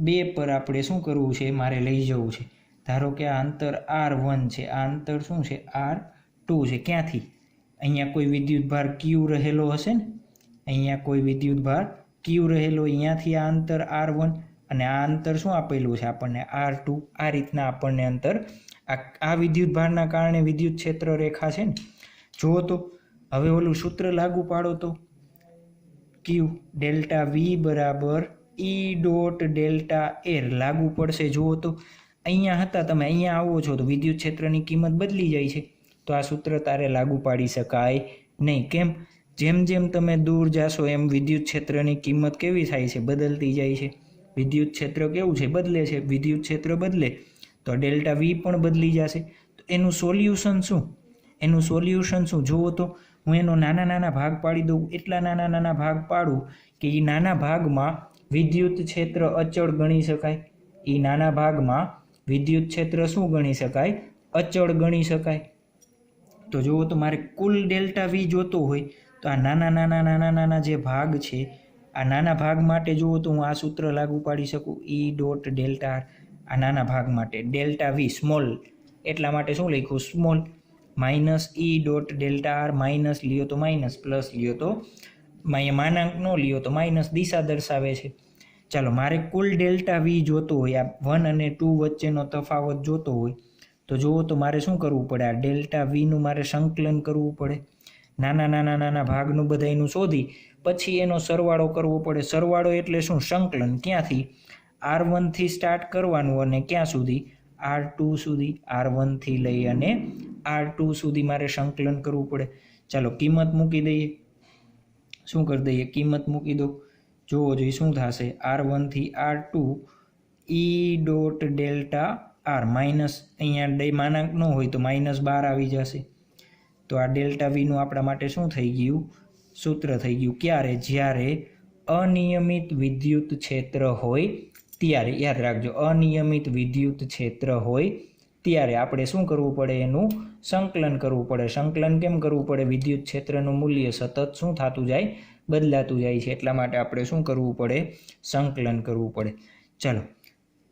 2 પર આપણે શું કરવું છે? મારે લઈ જવું છે. ધારો કે આ અંતર R1 છે, આ અંતર શું છે? R2 છે. ક્યાંથી? અહીંયા કોઈ વિદ્યુત ભાર Q રહેલો હશે ને? અહીંયા કોઈ વિદ્યુત ભાર Q રહેલો, અહીંયાથી આ અંતર R1 અને આ અંતર શું આપેલું છે આપણને? R2. આ રીતના આપણને અંતર આ વિદ્યુત ભારના કારણે વિદ્યુત ક્ષેત્ર રેખા છે ને. જુઓ તો હવે ઓલું સૂત્ર લાગુ પાડો તો Q ડેલ્ટા V બરાબર E ડોટ ડેલ્ટા R લાગુ પડશે. જુઓ તો અહીંયા હતા, તમે અહીંયા આવો છો તો વિદ્યુત ક્ષેત્રની કિંમત બદલી જાય છે. તો આ સૂત્ર તારે લાગુ પાડી શકાય નહીં. કેમ? જેમ જેમ તમે દૂર જાશો એમ વિદ્યુત ક્ષેત્રની કિંમત કેવી થાય છે? બદલતી જાય છે. વિદ્યુત ક્ષેત્ર કેવું છે? બદલે છે. વિદ્યુત ક્ષેત્ર બદલે તો ડેલ્ટા V પણ બદલી જશે. તો એનું સોલ્યુશન શું જુઓ તો હું એનો નાના નાના ભાગ પાડી દઉં. એટલા નાના નાના ભાગ પાડું કે એ નાના ભાગમાં વિદ્યુત ક્ષેત્ર અચળ ગણી શકાય. એ નાના ભાગમાં વિદ્યુત ક્ષેત્ર શું ગણી શકાય? અચળ ગણી શકાય. તો જુઓ તો મારે કુલ ડેલ્ટા વી જોતો હોય તો આ નાના નાના નાના નાના જે ભાગ છે આ નાના ભાગ માટે જુઓ તો હું આ સૂત્ર લાગુ પાડી શકું. ઈ ડોટ ડેલ્ટા આર આ નાના ભાગ માટે ડેલ્ટા વી સ્મોલ એટલા માટે શું લખ્યું? સ્મોલ. માઇનસ ઈ ડોટ ડેલ્ટા આર માઇનસ લ્યો તો માઇનસ, પ્લસ લ્યો તો માનાંક ન લ્યો તો માઇનસ દિશા દર્શાવે છે. ચાલો મારે કુલ ડેલ્ટા વી જોતો હોય, આ 1 અને 2 વચ્ચેનો તફાવત જોતો હોય તો જુઓ તો મારે શું કરવું પડે? આ ડેલ્ટા વીનું મારે સંકલન કરવું પડે. નાના નાના નાના ભાગનું બધાનું શોધી પછી એનો સરવાળો કરવો પડે. સરવાળો એટલે શું? સંકલન. ક્યાંથી? R1 થી સ્ટાર્ટ કરવાનું અને ક્યાં સુધી? R2 સુધી. R1 થી લઈ અને R2 સુધી મારે સંકલન કરવું પડે. ચાલો કિંમત મૂકી દઈએ. શું કરી દઈએ? કિંમત મૂકી દો. જોવો જોઈએ શું થશે. R1 થી R2 ઈ ડોટ ડેલ્ટા આર માઇનસ અહીંયા માનાંક ન હોય તો -12 આવી જશે. તો આ ડેલ્ટા વીનું આપણા માટે શું થઈ ગયું? સૂત્ર થઈ ગયું. ક્યારે? જ્યારે અનિયમિત વિદ્યુત ક્ષેત્ર હોય ત્યારે. યાદ રાખજો, અનિયમિત વિદ્યુત ક્ષેત્ર હોય ત્યારે આપણે શું કરવું પડે? એનું સંકલન કરવું પડે. સંકલન કેમ કરવું પડે? વિદ્યુત ક્ષેત્રનું મૂલ્ય સતત શું થતું જાય? બદલાતું જાય છે. એટલા માટે આપણે શું કરવું પડે? સંકલન કરવું પડે. ચાલો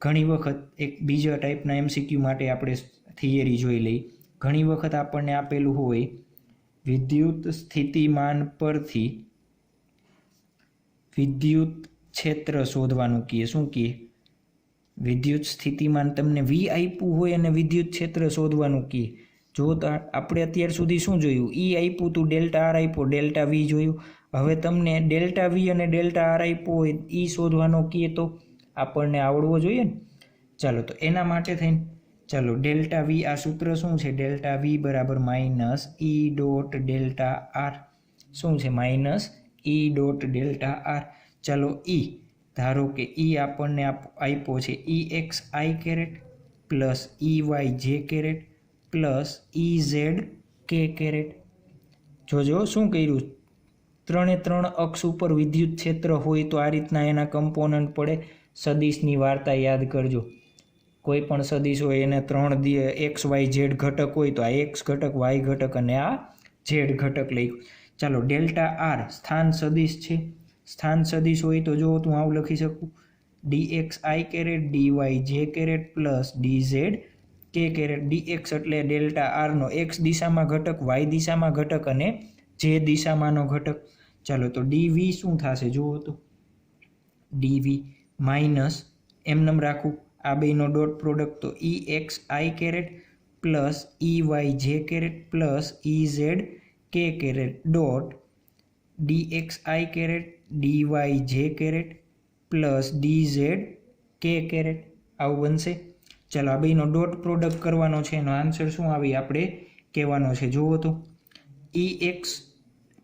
ઘણી વખત એક બીજા ટાઈપના MCQ માટે આપણે થિયરી જોઈ લઈ. ઘણી વખત આપણને આપેલું હોય વિદ્યુત સ્થિતિમાન પરથી વિદ્યુત ક્ષેત્ર શોધવાનું કહે. શું કહે? વિદ્યુત સ્થિતિમાન તમને V આપ્યું હોય અને વિદ્યુત ક્ષેત્ર શોધવાનું કહે. જો તો આપણે અત્યાર સુધી શું જોયું? E આપ્યું તું, ડેલ્ટા આર આપ્યો, ડેલ્ટા V જોયું. હવે તમને ડેલ્ટા V અને ડેલ્ટા આર આપ્યો હોય એ શોધવાનો કહે તો આપણને આવડવો જોઈએ ને. ચાલો તો એના માટે થઈને ચાલો ડેલ્ટા વી આ સૂત્ર શું છે? ડેલ્ટા વી બરાબર માઇનસ ઈ ડોટ ડેલ્ટા આર. શું છે? માઇનસ ઈ ડોટ ડેલ્ટા આર. ચાલો ઈ ધારો કે ઈ આપણને આપ્યો છે ઈ એક્સ આઈ કેરેટ પ્લસ ઈ વાય જે કેરેટ પ્લસ ઈ ઝેડ કે કેરેટ. જોજો શું કર્યું? 3 અક્ષ ઉપર વિદ્યુત ક્ષેત્ર હોય તો આ રીતના એના કમ્પોનન્ટ પડે. સદિશની વાર્તા યાદ કરજો. કોઈ પણ સદિશ હોય એને 3 એક્સ વાય ઝેડ ઘટક હોય તો આ એક્સ ઘટક, વાય ઘટક અને આ ઝેડ ઘટક લખ્યું. ચાલો ડેલ્ટા આર સ્થાન સદિશ છે. સ્થાન સદિશ હોય તો જો હું આવું લખી શકું dx i caret dy j caret plus dz K caret. dx એટલે ડેલ્ટા આરનો x દિશામાં ઘટક, y દિશામાં ઘટક અને j દિશામાંનો ઘટક. ચાલો તો dv શું થશે? જુઓ તો dv માઇનસ એમનેમ રાખું આ બેનો ડોટ પ્રોડક્ટ તો ઈ એક્સ આઈ કેરેટ પ્લસ ઈ વાય જે કેરેટ પ્લસ ઈ ઝેડ કે કેરેટ ડોટ ડી એક્સ આઈ કેરેટ ડી વાય જે કેરેટ પ્લસ ડી ઝેડ કે કેરેટ. આવું બનશે. ચાલો આ બેનો ડોટ પ્રોડક્ટ કરવાનો છે. એનો આન્સર શું આવી આપણે કહેવાનો છે? જુઓ તો ઈ એક્સ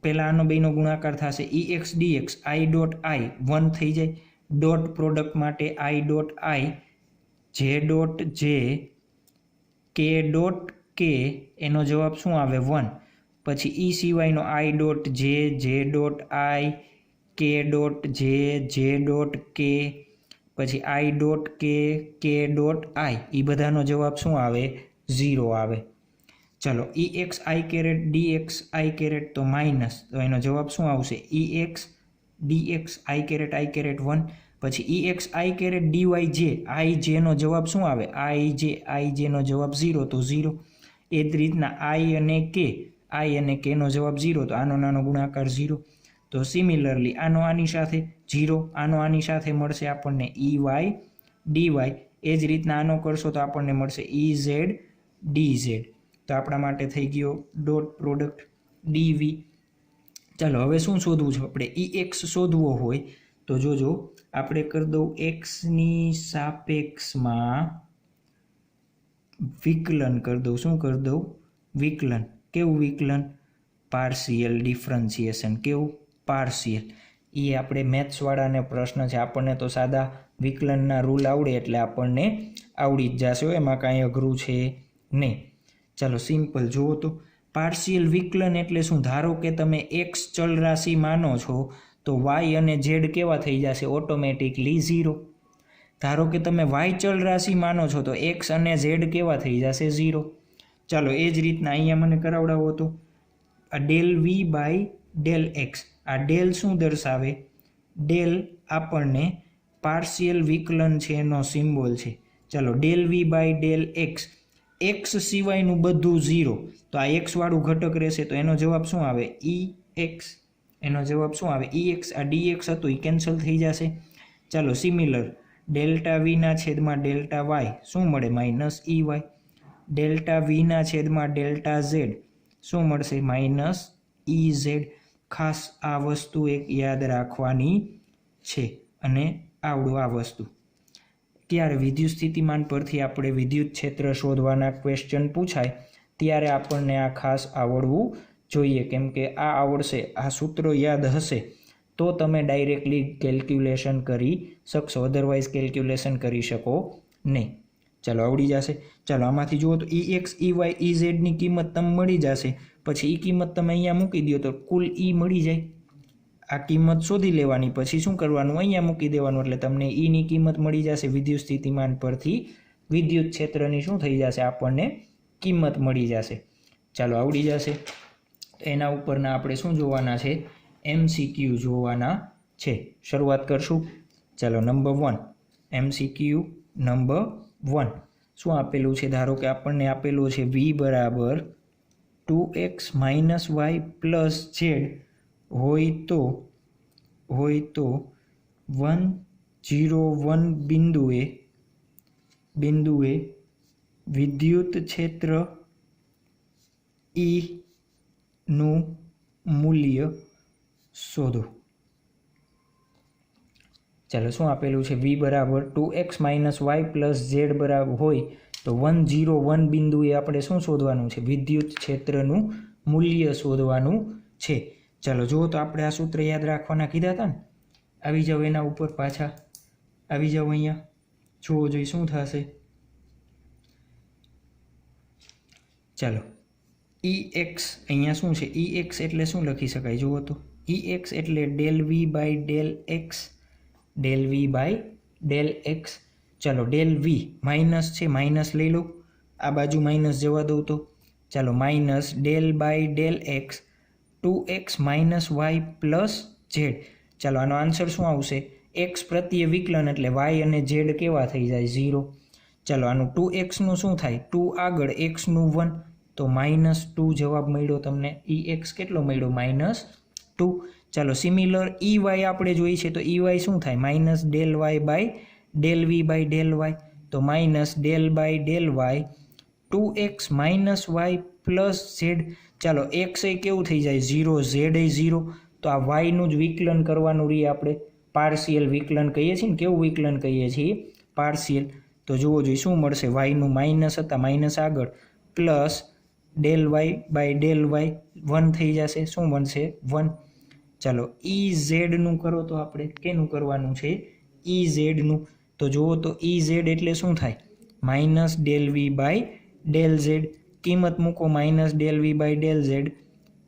પહેલાં આનો બેનો ગુણાકાર થશે ઈ એક્સ ડી એક્સ આઈ ડોટ આઈ 1 થઈ જાય. ડોટ પ્રોડક્ટ માટે આઈ ડોટ આઈ જે ડોટ જે કે ડોટ કે એનો જવાબ શું આવે? 1. પછી ઈ સિવાયનો આઈ ડોટ જે ડોટ આઈ કે ડોટ જે ડોટ કે પછી આઈ ડોટ કે ડોટ આઈ એ બધાનો જવાબ શું આવે? 0 આવે. ચાલો ઈ એક્સ આઈ કેરેટ ડી એક્સ આઈ કેરેટ તો માઇનસ, તો એનો જવાબ શું આવશે? ઈ એક્સ ડી એક્સ આઈ કેરેટ 1. પછી ઈ એક્સ આઈ કેરેટ ડી વાય જે આઈ જેનો જવાબ શું આવે? આઈ જેનો જવાબ 0 તો 0. એ જ રીતના આઈ અને કેનો જવાબ 0 તો આનો નાનો ગુણાકાર 0. તો સિમિલરલી આનો આની સાથે 0, આનો આની સાથે મળશે આપણને ઈ વાય ડી વાય. એ જ રીતના આનો કરશો તો આપણને મળશે ઈ ઝેડ ડી ઝેડ. તો આપણા માટે થઈ ગયો ડોટ પ્રોડક્ટ ડીવી. ચાલો હવે શું શોધવું છે આપણે? ઈ એક્સ શોધવો હોય તો જોજો આપણે કરી દઉં એક્સની સાપેક્ષમાં વિકલન કરી દઉં. શું કરી દઉં? વિકલન. કેવું વિકલન? Partial differentiation. કેવું? પાર્શિયલ. એ આપણે મેથ્સવાળાને પ્રશ્ન છે. આપણને તો સાદા વિકલનના રૂલ આવડે એટલે આપણને આવડી જ જશે. એમાં કાંઈ અઘરું છે નહીં. ચાલો સિમ્પલ જુઓ તો પાર્શિયલ વિકલન એટલે શું? ધારો કે તમે એક્સ ચલ રાશિ માનો છો તો વાય અને ઝેડ કેવા થઈ જશે? ઓટોમેટિકલી 0. ધારો કે તમે વાય ચલ રાશિ માનો છો તો એક્સ અને ઝેડ કેવા થઈ જશે? 0. ચાલો એ જ રીતના અહીંયા મને કરાવડાવો તો આ del V by del X, આ ડેલ શું દર્શાવે? ડેલ આપણને પાર્શિયલ વિકલન છે એનો સિમ્બોલ છે. ચાલો del V by del X, X સિવાયનું બધું 0, તો આ એક્સ વાળું ઘટક રહેશે તો એનો જવાબ શું આવે? ઈ એક્સ. એનો જવાબ શું આવે? ઈ એક્સ. આ ડી એક્સ હતું એ કેન્સલ થઈ જશે. ચાલો સિમિલર ડેલ્ટા વીના છેદમાં ડેલ્ટા વાય શું મળે? Minus E Y. ડેલ્ટા વીના છેદમાં ડેલ્ટા ઝેડ શું મળશે? Minus E Z. ખાસ આ વસ્તુ એક યાદ રાખવાની છે અને આવડું આ વસ્તુ. ત્યારે વિદ્યુત સ્થિતિમાન પરથી આપણે વિદ્યુત ક્ષેત્ર શોધવાના ક્વેશ્ચન પૂછાય ત્યારે આપણને આ ખાસ આવડવું જોઈએ, કેમ કે આ આવડશે, આ સૂત્રો યાદ હશે તો તમે ડાયરેક્ટલી કેલ્ક્યુલેશન કરી શકશો, અધરવાઇઝ કેલ્ક્યુલેશન કરી શકો નહીં. ચાલો આવડી જશે. ચાલો આમાંથી જુઓ તો ઈ એક્સ, ઈ વાય, ઈ ઝેડની કિંમત તમને મળી જશે. પછી એ કિંમત તમે અહીંયા મૂકી દો તો કુલ ઈ મળી જાય. આ કિંમત શોધી લેવાની, પછી શું કરવાનું? અહીંયા મૂકી દેવાનું એટલે તમને ઈની કિંમત મળી જશે. વિદ્યુત સ્થિતિમાન પરથી વિદ્યુત ક્ષેત્રની શું થઈ જશે? આપણને કિંમત મળી જશે. ચાલો આવડી જશે. એના ઉપરના આપણે શું જોવાના છે? MCQ જોવાના છે. શરૂઆત કરશું. ચાલો નંબર 1 MCQ નંબર 1 શું આપેલું છે? ધારો કે આપણને આપેલું છે v બરાબર 2x minus Y plus Z હોય તો 1 0 1 બિંદુએ વિદ્યુત ક્ષેત્ર E નું મૂલ્ય શોધો. ચાલો શું આપેલું છે? v બરાબર 2x minus Y plus Z બરાબર હોય તો 1 0 1 બિંદુએ આપણે શું શોધવાનું છે? વિદ્યુત ક્ષેત્રનું મૂલ્ય શોધવાનું છે. ચાલો જુઓ તો આપણે આ સૂત્ર યાદ રાખવાના કીધા હતા ને. આવી જાઓ એના ઉપર, પાછા આવી જાઓ અહીંયા, જુઓ જોઈ શું થશે. ચાલો ઈ એક્સ અહીંયા શું છે? ઈ એક્સ એટલે શું લખી શકાય? જુઓ તો ઈ એક્સ એટલે del V by del X, del V by del X. ચાલો ડેલ વી માઇનસ છે, માઇનસ લઈ લો, આ બાજુ માઇનસ જવા દઉં તો ચાલો minus del by del X 2x minus Y plus Z. ચાલો આનો આન્સર શું આવશે? એક્સ પ્રત્યે વિકલન એટલે વાય અને ઝેડ કેવા થઈ જાય? 0. ચાલો આનું 2xનું શું થાય? 2 આગળ એક્સનું 1 તો -2 જવાબ મળ્યો તમને. ઈ એક્સ કેટલો મળ્યો? -2. ચાલો સિમિલર ઈ વાય આપણે જોઈ છે તો ઈ વાય શું થાય? Minus del Y by del V by del Y તો minus del by del Y 2x minus Y plus Z. ચાલો એક્સ એ કેવું થઈ જાય? 0, ઝેડ એ 0, તો આ વાયનું જ વિકલન કરવાનું રહીએ આપણે. પાર્શિયલ વિકલન કહીએ છીએ ને, કેવું વિકલન કહીએ છીએ? પાર્શિયલ. તો જુઓ જોઈએ શું મળશે? વાયનું માઇનસ હતા, માઇનસ આગળ plus del Y by del Y 1 થઈ જશે. શું બનશે? 1. ચાલો ઈ ઝેડનું કરો તો આપણે કેનું કરવાનું છે? ઈ ઝેડનું. તો જુઓ તો ઈ ઝેડ એટલે શું થાય? Minus del V by del Z. કિંમત મૂકો minus del V by del Z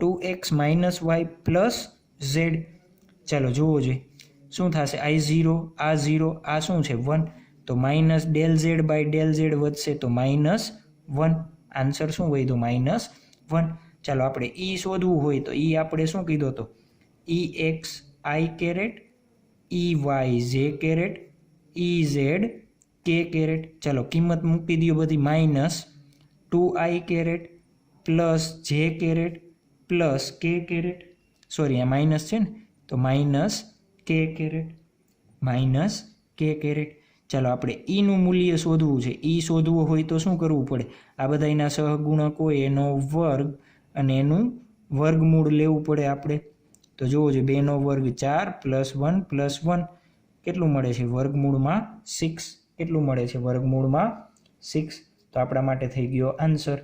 2x minus Y plus Z. ચાલો જુઓ જોઈએ શું થશે? I0 આ 0 આ શું છે? 1 તો minus del Z by del Z વધશે તો -1. આન્સર શું વધ્યો? -1. ચાલો આપણે ઈ શોધવું હોય તો ઈ આપણે શું કીધો તો? ઈ એક્સ આઈ કેરેટ, ઈ વાય જે કેરેટ, ઈ ઝેડ કે કેરેટ. ચાલો કિંમત મૂકી દો બધી. -2i કેરેટ પ્લસ જે કેરેટ પ્લસ કે કેરેટ, સોરી આ માઇનસ છે ને તો -k કેરેટ, -k કેરેટ. ચાલો આપણે ઈનું મૂલ્ય શોધવું છે. ઈ શોધવું હોય તો શું કરવું પડે? આ બધાના સહગુણક હોય એનો વર્ગ અને એનું વર્ગમૂળ લેવું પડે આપણે. તો જુઓ જોઈએ 2 નો વર્ગ 4 પ્લસ 1 પ્લસ 1 કેટલું મળે છે? વર્ગમૂળમાં 6. કેટલું મળે છે? વર્ગમૂળમાં 6. તો આપણા માટે થઈ ગયો આન્સર.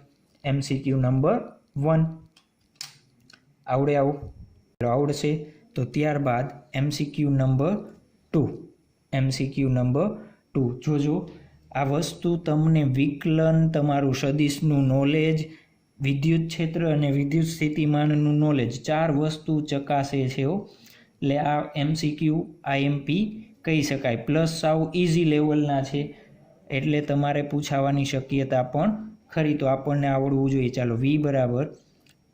MCQ નંબર 1 આવડે આવું આવડશે. તો ત્યારબાદ MCQ નંબર 2 જોજો આ વસ્તુ તમને વિકલન, તમારું સદિશનું નોલેજ, વિદ્યુત ક્ષેત્ર અને વિદ્યુત સ્થિતિમાનનું નોલેજ 4 વસ્તુ ચકાસે છે. એટલે આ MCQ IMP કહી શકાય. પ્લસ સાવ ઇઝી લેવલના છે એટલે તમારે પૂછાવાની શક્યતા પણ ખરી. તો આપણને આવડવું જોઈએ. ચાલો V બરાબર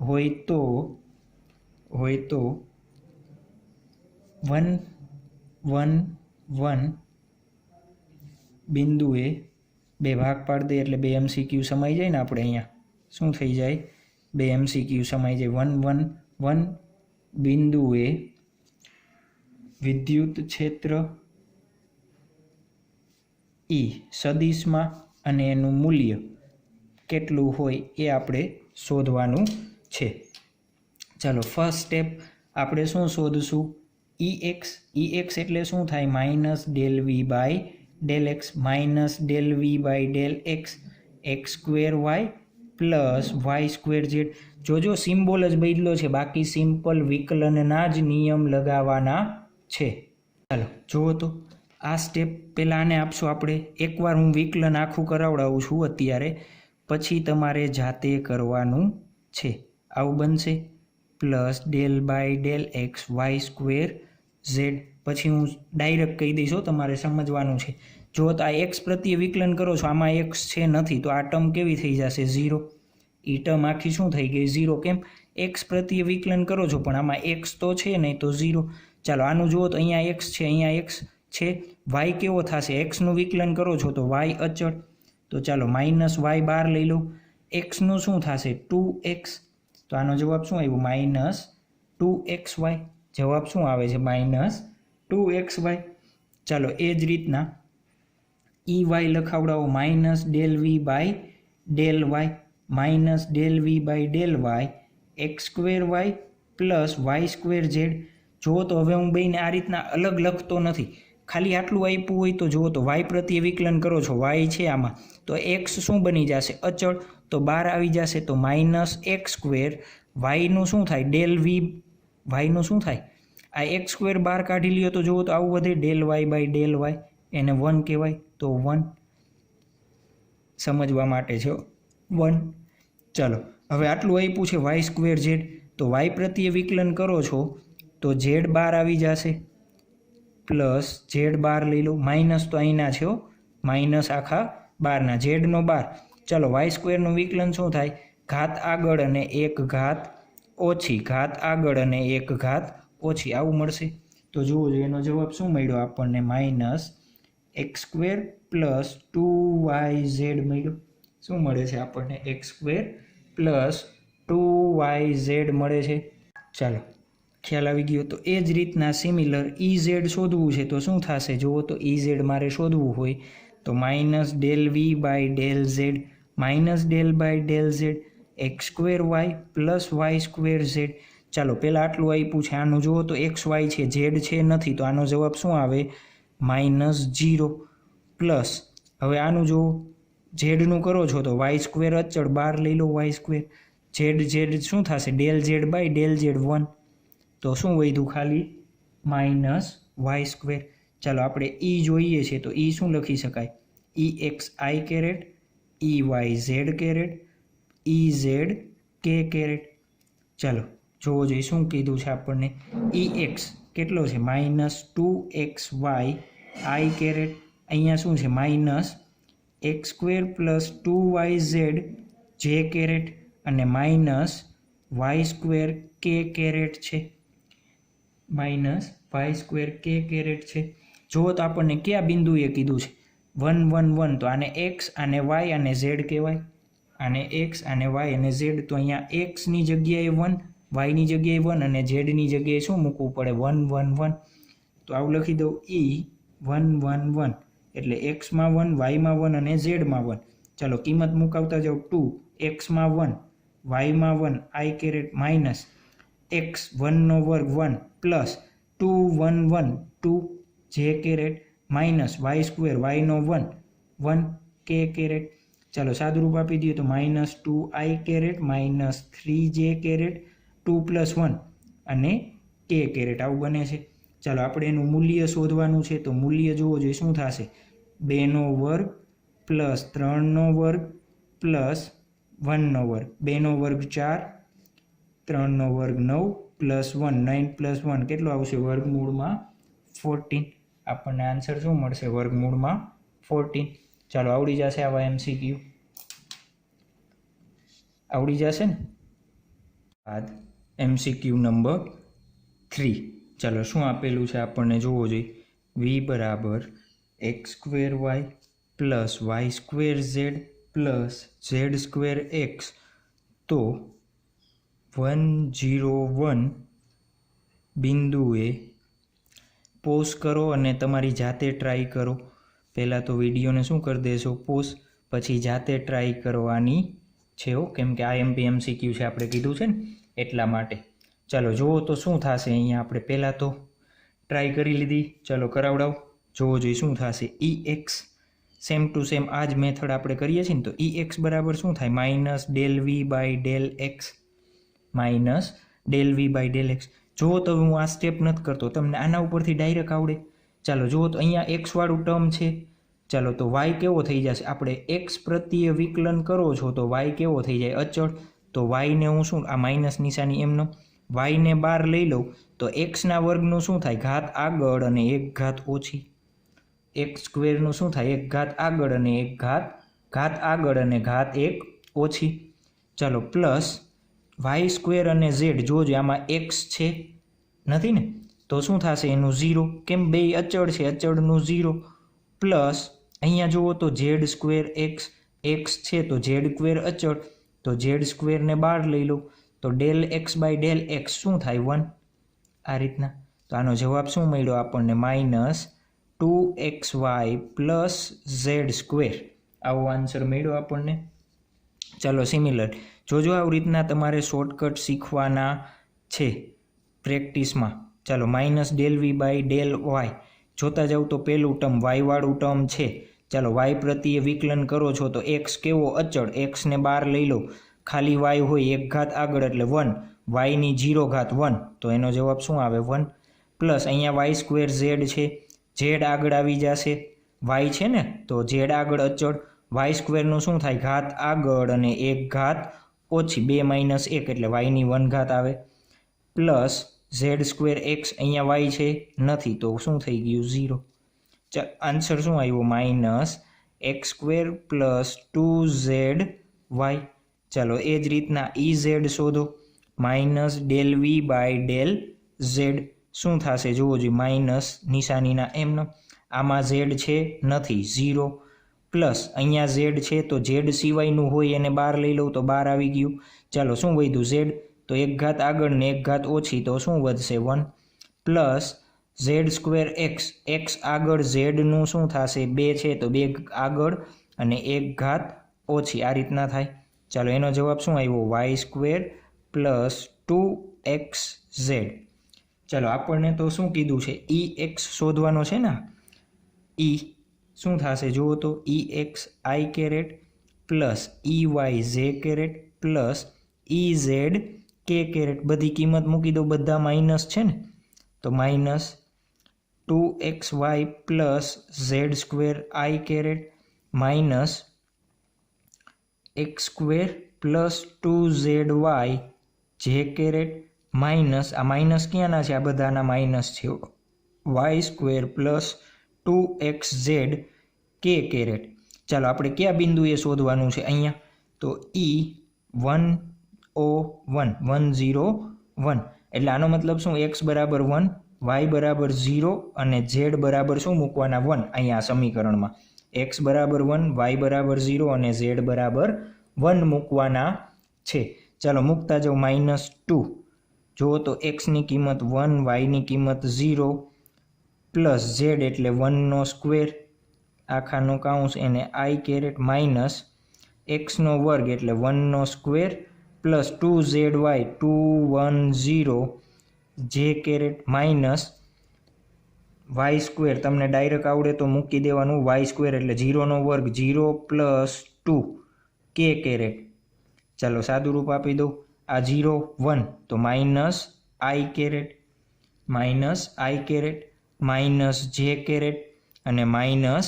હોય તો 1 1 1 બિંદુએ 2 ભાગ પાડી દે એટલે 2 MCQ સમાઈ જાય ને. આપણે અહીંયા શું થઈ જાય? 2 MCQ સમાઈ જાય. 1 1 1 બિંદુએ વિદ્યુત ક્ષેત્ર E સદિશમાં અને એનું મૂલ્ય કેટલું હોય એ આપણે શોધવાનું છે. ચાલો ફર્સ્ટ સ્ટેપ આપણે શું શોધશું? EX એટલે શું થાય? Minus del V by del X, minus del V by del X, X square Y plus Y square Z. જોજો સિમ્બોલ જ બદલો છે, બાકી સિમ્પલ વિકલનના જ નિયમ લગાવવાના છે. ચાલો જુઓ તો આ સ્ટેપ પહેલાં આને આપશું આપણે. એકવાર હું વિકલન આખું કરાવડાવું છું અત્યારે, પછી તમારે જાતે કરવાનું છે. આવું બનશે plus del by del X Y square Z. પછી હું ડાયરેક્ટ કહી દઈશ, તમારે સમજવાનું છે. જો તો આ એક્સ પ્રત્યે વિકલન કરો છો, આમાં એક્સ છે નથી, તો આ ટર્મ કેવી થઈ જશે? 0. એ ટર્મ આખી શું થઈ ગઈ? 0. કેમ? એક્સ પ્રત્યે વિકલન કરો છો પણ આમાં એક્સ તો છે નહીં, તો 0. ચાલો આનું જુઓ તો અહીંયા એક્સ છે, અહીંયા એક્સ છે. વાય કેવો થશે? એક્સનું વિકલન કરો છો તો વાય અચળ. તો ચાલો માઇનસ વાય બાર લઈ લો. એક્સનું શું થશે? 2x. તો આનો જવાબ શું આવ્યો? Minus 2xy. જવાબ શું આવે છે? Minus 2xy. ચાલો એ જ રીતના EY લખાવડાવો. Minus del V by del Y, minus del V by del Y, X square Y plus Y square Z. જુઓ તો હવે હું બેને આ રીતના અલગ લખતો નથી, ખાલી આટલું આપ્યું હોય તો જુઓ તો વાય પ્રત્યે વિકલન કરો છો, વાય છે આમાં, તો એક્સ શું બની જશે? અચળ. તો બહાર આવી જશે તો માઇનસ એક્સ સ્ક્વેર. વાયનું શું થાય? ડેલ વી વાયનું શું થાય? આ એક્સ સ્ક્વેર બહાર કાઢી લ્યો તો જુઓ તો આવું વધે, del Y by del Y, એને 1 કહેવાય. તો 1 સમજવા માટે છે 1. ચાલો હવે આટલું આપ્યું છે વાય સ્ક્વેર ઝેડ, તો વાય પ્રત્યે વિકલન કરો છો તો ઝેડ બાર આવી જશે પ્લસ ઝેડ બાર લઈ લો. માઇનસ તો અહીંના છે, માઇનસ આખા બારના, ઝેડનો બાર. ચાલો વાય સ્ક્વેરનું વિકલન શું થાય? ઘાત આગળ અને 1 ઘાત ઓછી, ઘાત આગળ અને 1 ઘાત ઓછી, આવું મળશે. તો જુઓ એનો જવાબ શું મળ્યો આપણને? Minus X square plus 2yz મળ્યો. શું મળે છે આપણને? એક્સ સ્ક્વેર પ્લસ 2yz મળે છે. ચાલો ખ્યાલ આવી ગયો. તો એ જ રીતના સિમિલર EZ શોધવું છે તો શું થશે? જુઓ તો EZ મારે શોધવું હોય તો minus del V by del Z, minus del by del Z, X square Y plus Y square Z. ચાલો પહેલાં આટલું આપ્યું છે, આનું જુઓ તો એક્સ વાય છે, ઝેડ છે નથી, તો આનો જવાબ શું આવે? Minus 0 plus. હવે આનું જુઓ ઝેડનું કરો છો તો વાય સ્ક્વેર અચળ, બાર લઈ લો વાય સ્ક્વેર. ઝેડ શું થશે? Del Z by del Z 1. તો શું વધ્યું? ખાલી માઇનસ વાય સ્ક્વેર. ચાલો આપણે E જોઈએ છે તો E શું લખી શકાય? EX I caret, EY Z caret, EZ K caret. ચાલો જોવો જોઈએ શું કીધું છે આપણને. EX કેટલો છે? Minus 2xy I caret. અહીંયા શું છે? Minus X square plus 2yz J caret અને minus Y square K caret છે. Minus Y square K caret છે. જુઓ તો આપણને કયા બિંદુએ કીધું છે? 1 1 1. તો આને એક્સ, આને વાય અને ઝેડ કહેવાય. આને એક્સ અને વાય અને ઝેડ. તો અહીંયા એક્સની જગ્યાએ 1, વાયની જગ્યાએ 1 અને ઝેડની જગ્યાએ શું મૂકવું પડે? 1 1 1. તો આવું લખી દઉં E 1 1 1. એટલે એક્સમાં 1, વાયમાં 1 અને ઝેડમાં 1. ચાલો કિંમત મુકાવતા જાઓ. 2 એક્સમાં 1, વાયમાં 1 I કેરેટ માઇનસ એક્સ 1 નો વર્ગ 1 plus 2 1 1 2 J caret minus Y square વાયનો 1 1 K કેરેટ. ચાલો સાદુરૂપ આપી દઈએ તો minus 2I caret minus 3J caret 2 plus 1 અને K કેરેટ. આવું બને છે. ચાલો આપણે એનું મૂલ્ય શોધવાનું છે તો મૂલ્ય જોવો જોઈએ શું થશે? 2 નો વર્ગ પ્લસ 3નો વર્ગ પ્લસ 1નો વર્ગ, 2નો વર્ગ 4, 3નો વર્ગ 9 પ્લસ 1, 9 પ્લસ 1 કેટલો આવશે? વર્ગમૂળમાં 14. આપણને આન્સર શું મળશે? વર્ગમૂળમાં 14. ચાલો આવડી જશે આવા MCQ, આવડી જશે ને? બાદ MCQ નંબર 3. ચાલો શું આપેલું છે આપણને જોવો જોઈએ. v બરાબર x² plus y² z plus z² x. તો 101 બિંદુએ પોઝ કરો અને તમારી જાતે ટ્રાય કરો. પહેલાં તો વિડીયોને શું કરી દેશો? પોઝ, પછી જાતે ટ્રાય કરવાની છે હો, કેમ કે IMP MCQ છે આપણે કીધું છે ને એટલા માટે. ચાલો જુઓ તો શું થશે. અહીંયા આપણે પહેલાં તો ટ્રાય કરી લીધી, ચાલો કરાવડાવો, જોવો જોઈએ શું થશે. EX સેમ ટુ સેમ આ જ મેથડ આપણે કરીએ છીએ ને, તો EX બરાબર શું થાય? Minus del v by del x, minus del v by del x. જુઓ તો હું આ સ્ટેપ નથી કરતો, તમને આના ઉપરથી ડાયરેક્ટ આવડે. ચાલો જુઓ તો અહીંયા x વાળું ટર્મ છે. ચાલો તો y કેવો થઈ જશે? આપણે x પ્રત્યે વિકલન કરો છો તો y કેવો થઈ જાય? અચળ. તો y ને હું શું, આ માઇનસ નિશાની એમનો, y ને બહાર લઈ લઉં તો x ના વર્ગનું શું થાય? ઘાત આગળ અને એક ઘાત ઓછી. x² નું શું થાય? એક ઘાત આગળ અને એક ઘાત આગળ અને ઘાત એક ઓછી. ચાલો પ્લસ y² અને z, જોજો આમાં x છે નથી ને, તો શું થશે એનું 0, કેમ બે અચળ છે, અચળનું 0. પ્લસ અહીંયા જુઓ તો z² x છે તો z² અચળ, તો z² ને બહાર લઈ લો તો del x by del x શું થાય? 1. આ રીતના. તો આનો જવાબ શું મળ્યો આપણને? Minus 2xy plus z². આવો આન્સર મળ્યો આપણને. ચાલો સિમિલર જોજો, આવી રીતના તમારે શોર્ટકટ શીખવાના છે પ્રેક્ટિસમાં. ચાલો minus del v by del y જોતા જાવ તો પહેલું ટર્મ y વાળું ટર્મ છે. ચાલો y પ્રત્યે વિકલન કરો છો તો x કેવો? અચળ, x ને બહાર લઈ લો, ખાલી y હોય એક ઘાત આગળ એટલે 1, y ની 0 ઘાત 1, તો એનો જવાબ શું આવે? 1. પ્લસ અહીંયા y² z છે, z આગળ આવી જશે, y છે ને તો z આગળ અચળ, y² નું શું થાય? ઘાત આગળ અને એક ઘાત ઓછી, 2 માઇનસ 1 એટલે y ની 1 ઘાત આવે. પ્લસ z² x, અહીંયા y છે નથી તો શું થઈ ગયું? 0. આન્સર શું આવ્યો? Minus x² plus 2zy. ચાલો એ જ રીતના EZ શોધો. Minus del v by del z શું થશે? જુઓ જોઈએ, માઇનસ નિશાનીના એમનો, આમાં z છે નથી, 0. પ્લસ અહીંયા z છે તો z સિવાયનું હોય એને બહાર લઈ લઉં તો બહાર આવી ગયું. ચાલો શું વધ્યું? z, તો એક ઘાત આગળ ને એક ઘાત ઓછી, તો શું વધશે? 1. પ્લસ z² x, x આગળ z નું શું થશે? 2 છે તો 2 આગળ અને એક ઘાત ઓછી, આ રીતના થાય. ચાલો એનો જવાબ શું આવ્યો? y² plus 2xz. ચાલો આપણને તો શું કીધું છે? EX શોધવાનો છે ને. E શું થશે? જુઓ તો EX i caret plus EY j caret plus EZ k caret. બધી કિંમત મૂકી દો, બધા માઇનસ છે ને, તો minus 2xy plus z² i caret minus x² plus 2zy j caret minus, આ માઇનસ ક્યાંના છે? આ બધાના માઇનસ છે. y² plus 2xz k caret. ચાલો આપણે કયા બિંદુએ શોધવાનું છે? અહીંયા. તો E101 એટલે આનો મતલબ શું? x બરાબર 1, y બરાબર 0 અને z બરાબર શું મૂકવાના? 1. અહીંયા સમીકરણમાં x બરાબર 1, y બરાબર 0 અને z બરાબર 1 મૂકવાના છે. ચાલો મૂકતા જાઓ. -2 જુઓ તો x ની કિંમત 1, y ની કિંમત 0 પ્લસ z એટલે 1નો સ્ક્વેર આખાનો કાઉન્સ એને i કેરેટ માઇનસ x નો વર્ગ એટલે 1નો square plus 2zy 210 j caret minus y² તમને ડાયરેક્ટ આવડે તો મૂકી દેવાનું, y² એટલે 0નો વર્ગ 0 પ્લસ 2 k કેરેટ. ચાલો સાદું રૂપ આપી દો. આ 0 1 તો minus i caret minus j caret અને માઇનસ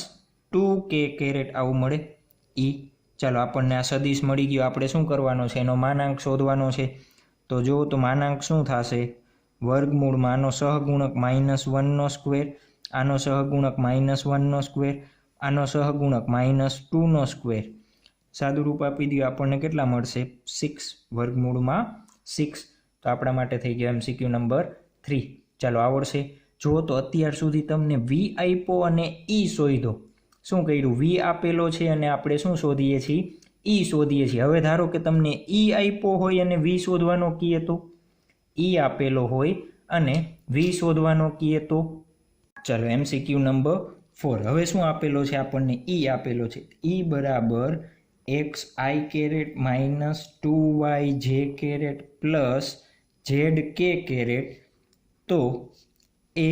2k આવું મળે ઈ। ચાલો આપણને આ સદિશ મળી ગયો, આપણે શું કરવાનો છે, એનો માનાંક શોધવાનો છે। તો જો તો માનાંક શું થશે, વર્ગમૂળમાં આનો સહગુણક -1નો સ્ક્વેર, આનો સહગુણક -1નો સ્ક્વેર, આનો સહગુણક -2નો સ્ક્વેર, સાદું રૂપ આપી દઈએ આપણને કેટલા મળશે 6, વર્ગમૂળમાં 6। તો આપણા માટે થઈ ગયો MCQ નંબર 3। ચાલો આવડશે। જો તો અત્યાર સુધી તમને V આપ્યો અને E શોધો, શું કર્યું, V આપેલો છે અને આપણે શું શોધીએ છીએ, E શોધીએ છીએ। હવે ધારો કે તમને E આપ્યો હોય અને V શોધવાનો કીએ તો, E આપેલો હોય અને V શોધવાનો કીએ તો, ચાલો MCQ નંબર 4। હવે શું આપેલો છે આપણને, E આપેલો છે, E બરાબર xi minus 2yj plus zk, તો A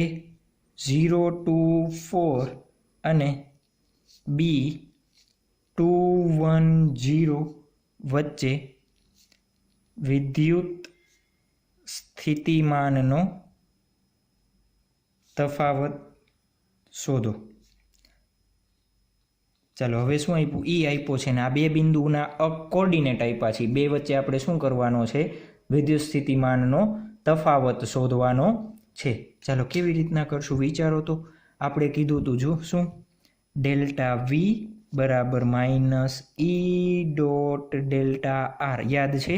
0 to 4 અને B 2 1 0 વચ્ચે વિદ્યુત સ્થિતિમાનનો તફાવત શોધો। ચાલો હવે શું આપ્યું, E આપ્યો છે ને આ બે બિંદુના કોર્ડિનેટ આપ્યા છે, બે વચ્ચે આપણે શું કરવાનો છે, વિદ્યુત સ્થિતિમાનનો તફાવત શોધવાનો છે। ચાલો કેવી રીતના કરશું વિચારો તો, આપણે કીધું હતું જો શું, ડેલ્ટા V બરાબર -E ડોટ ડેલ્ટા R, યાદ છે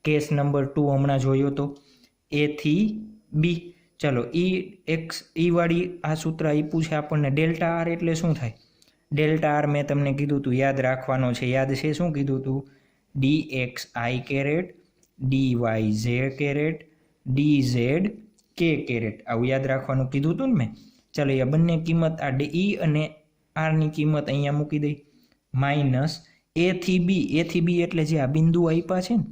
કેસ નંબર 2 હમણાં જોયો તો, A થી B। ચાલો E વાળી આ સૂત્ર આપ્યું છે આપણને, ડેલ્ટા R એટલે શું થાય, ડેલ્ટા R મેં તમને કીધું હતું યાદ રાખવાનો છે, યાદ છે શું કીધું હતું, dxi dyj dzk, આવું યાદ રાખવાનું કીધું હતું ને મેં। ચાલો એ બંને કિંમત આ E અને R ની કિંમત અહીંયા મૂકી દઈ, માઇનસ A થી B એટલે જે આ બિંદુ આપ્યા છે ને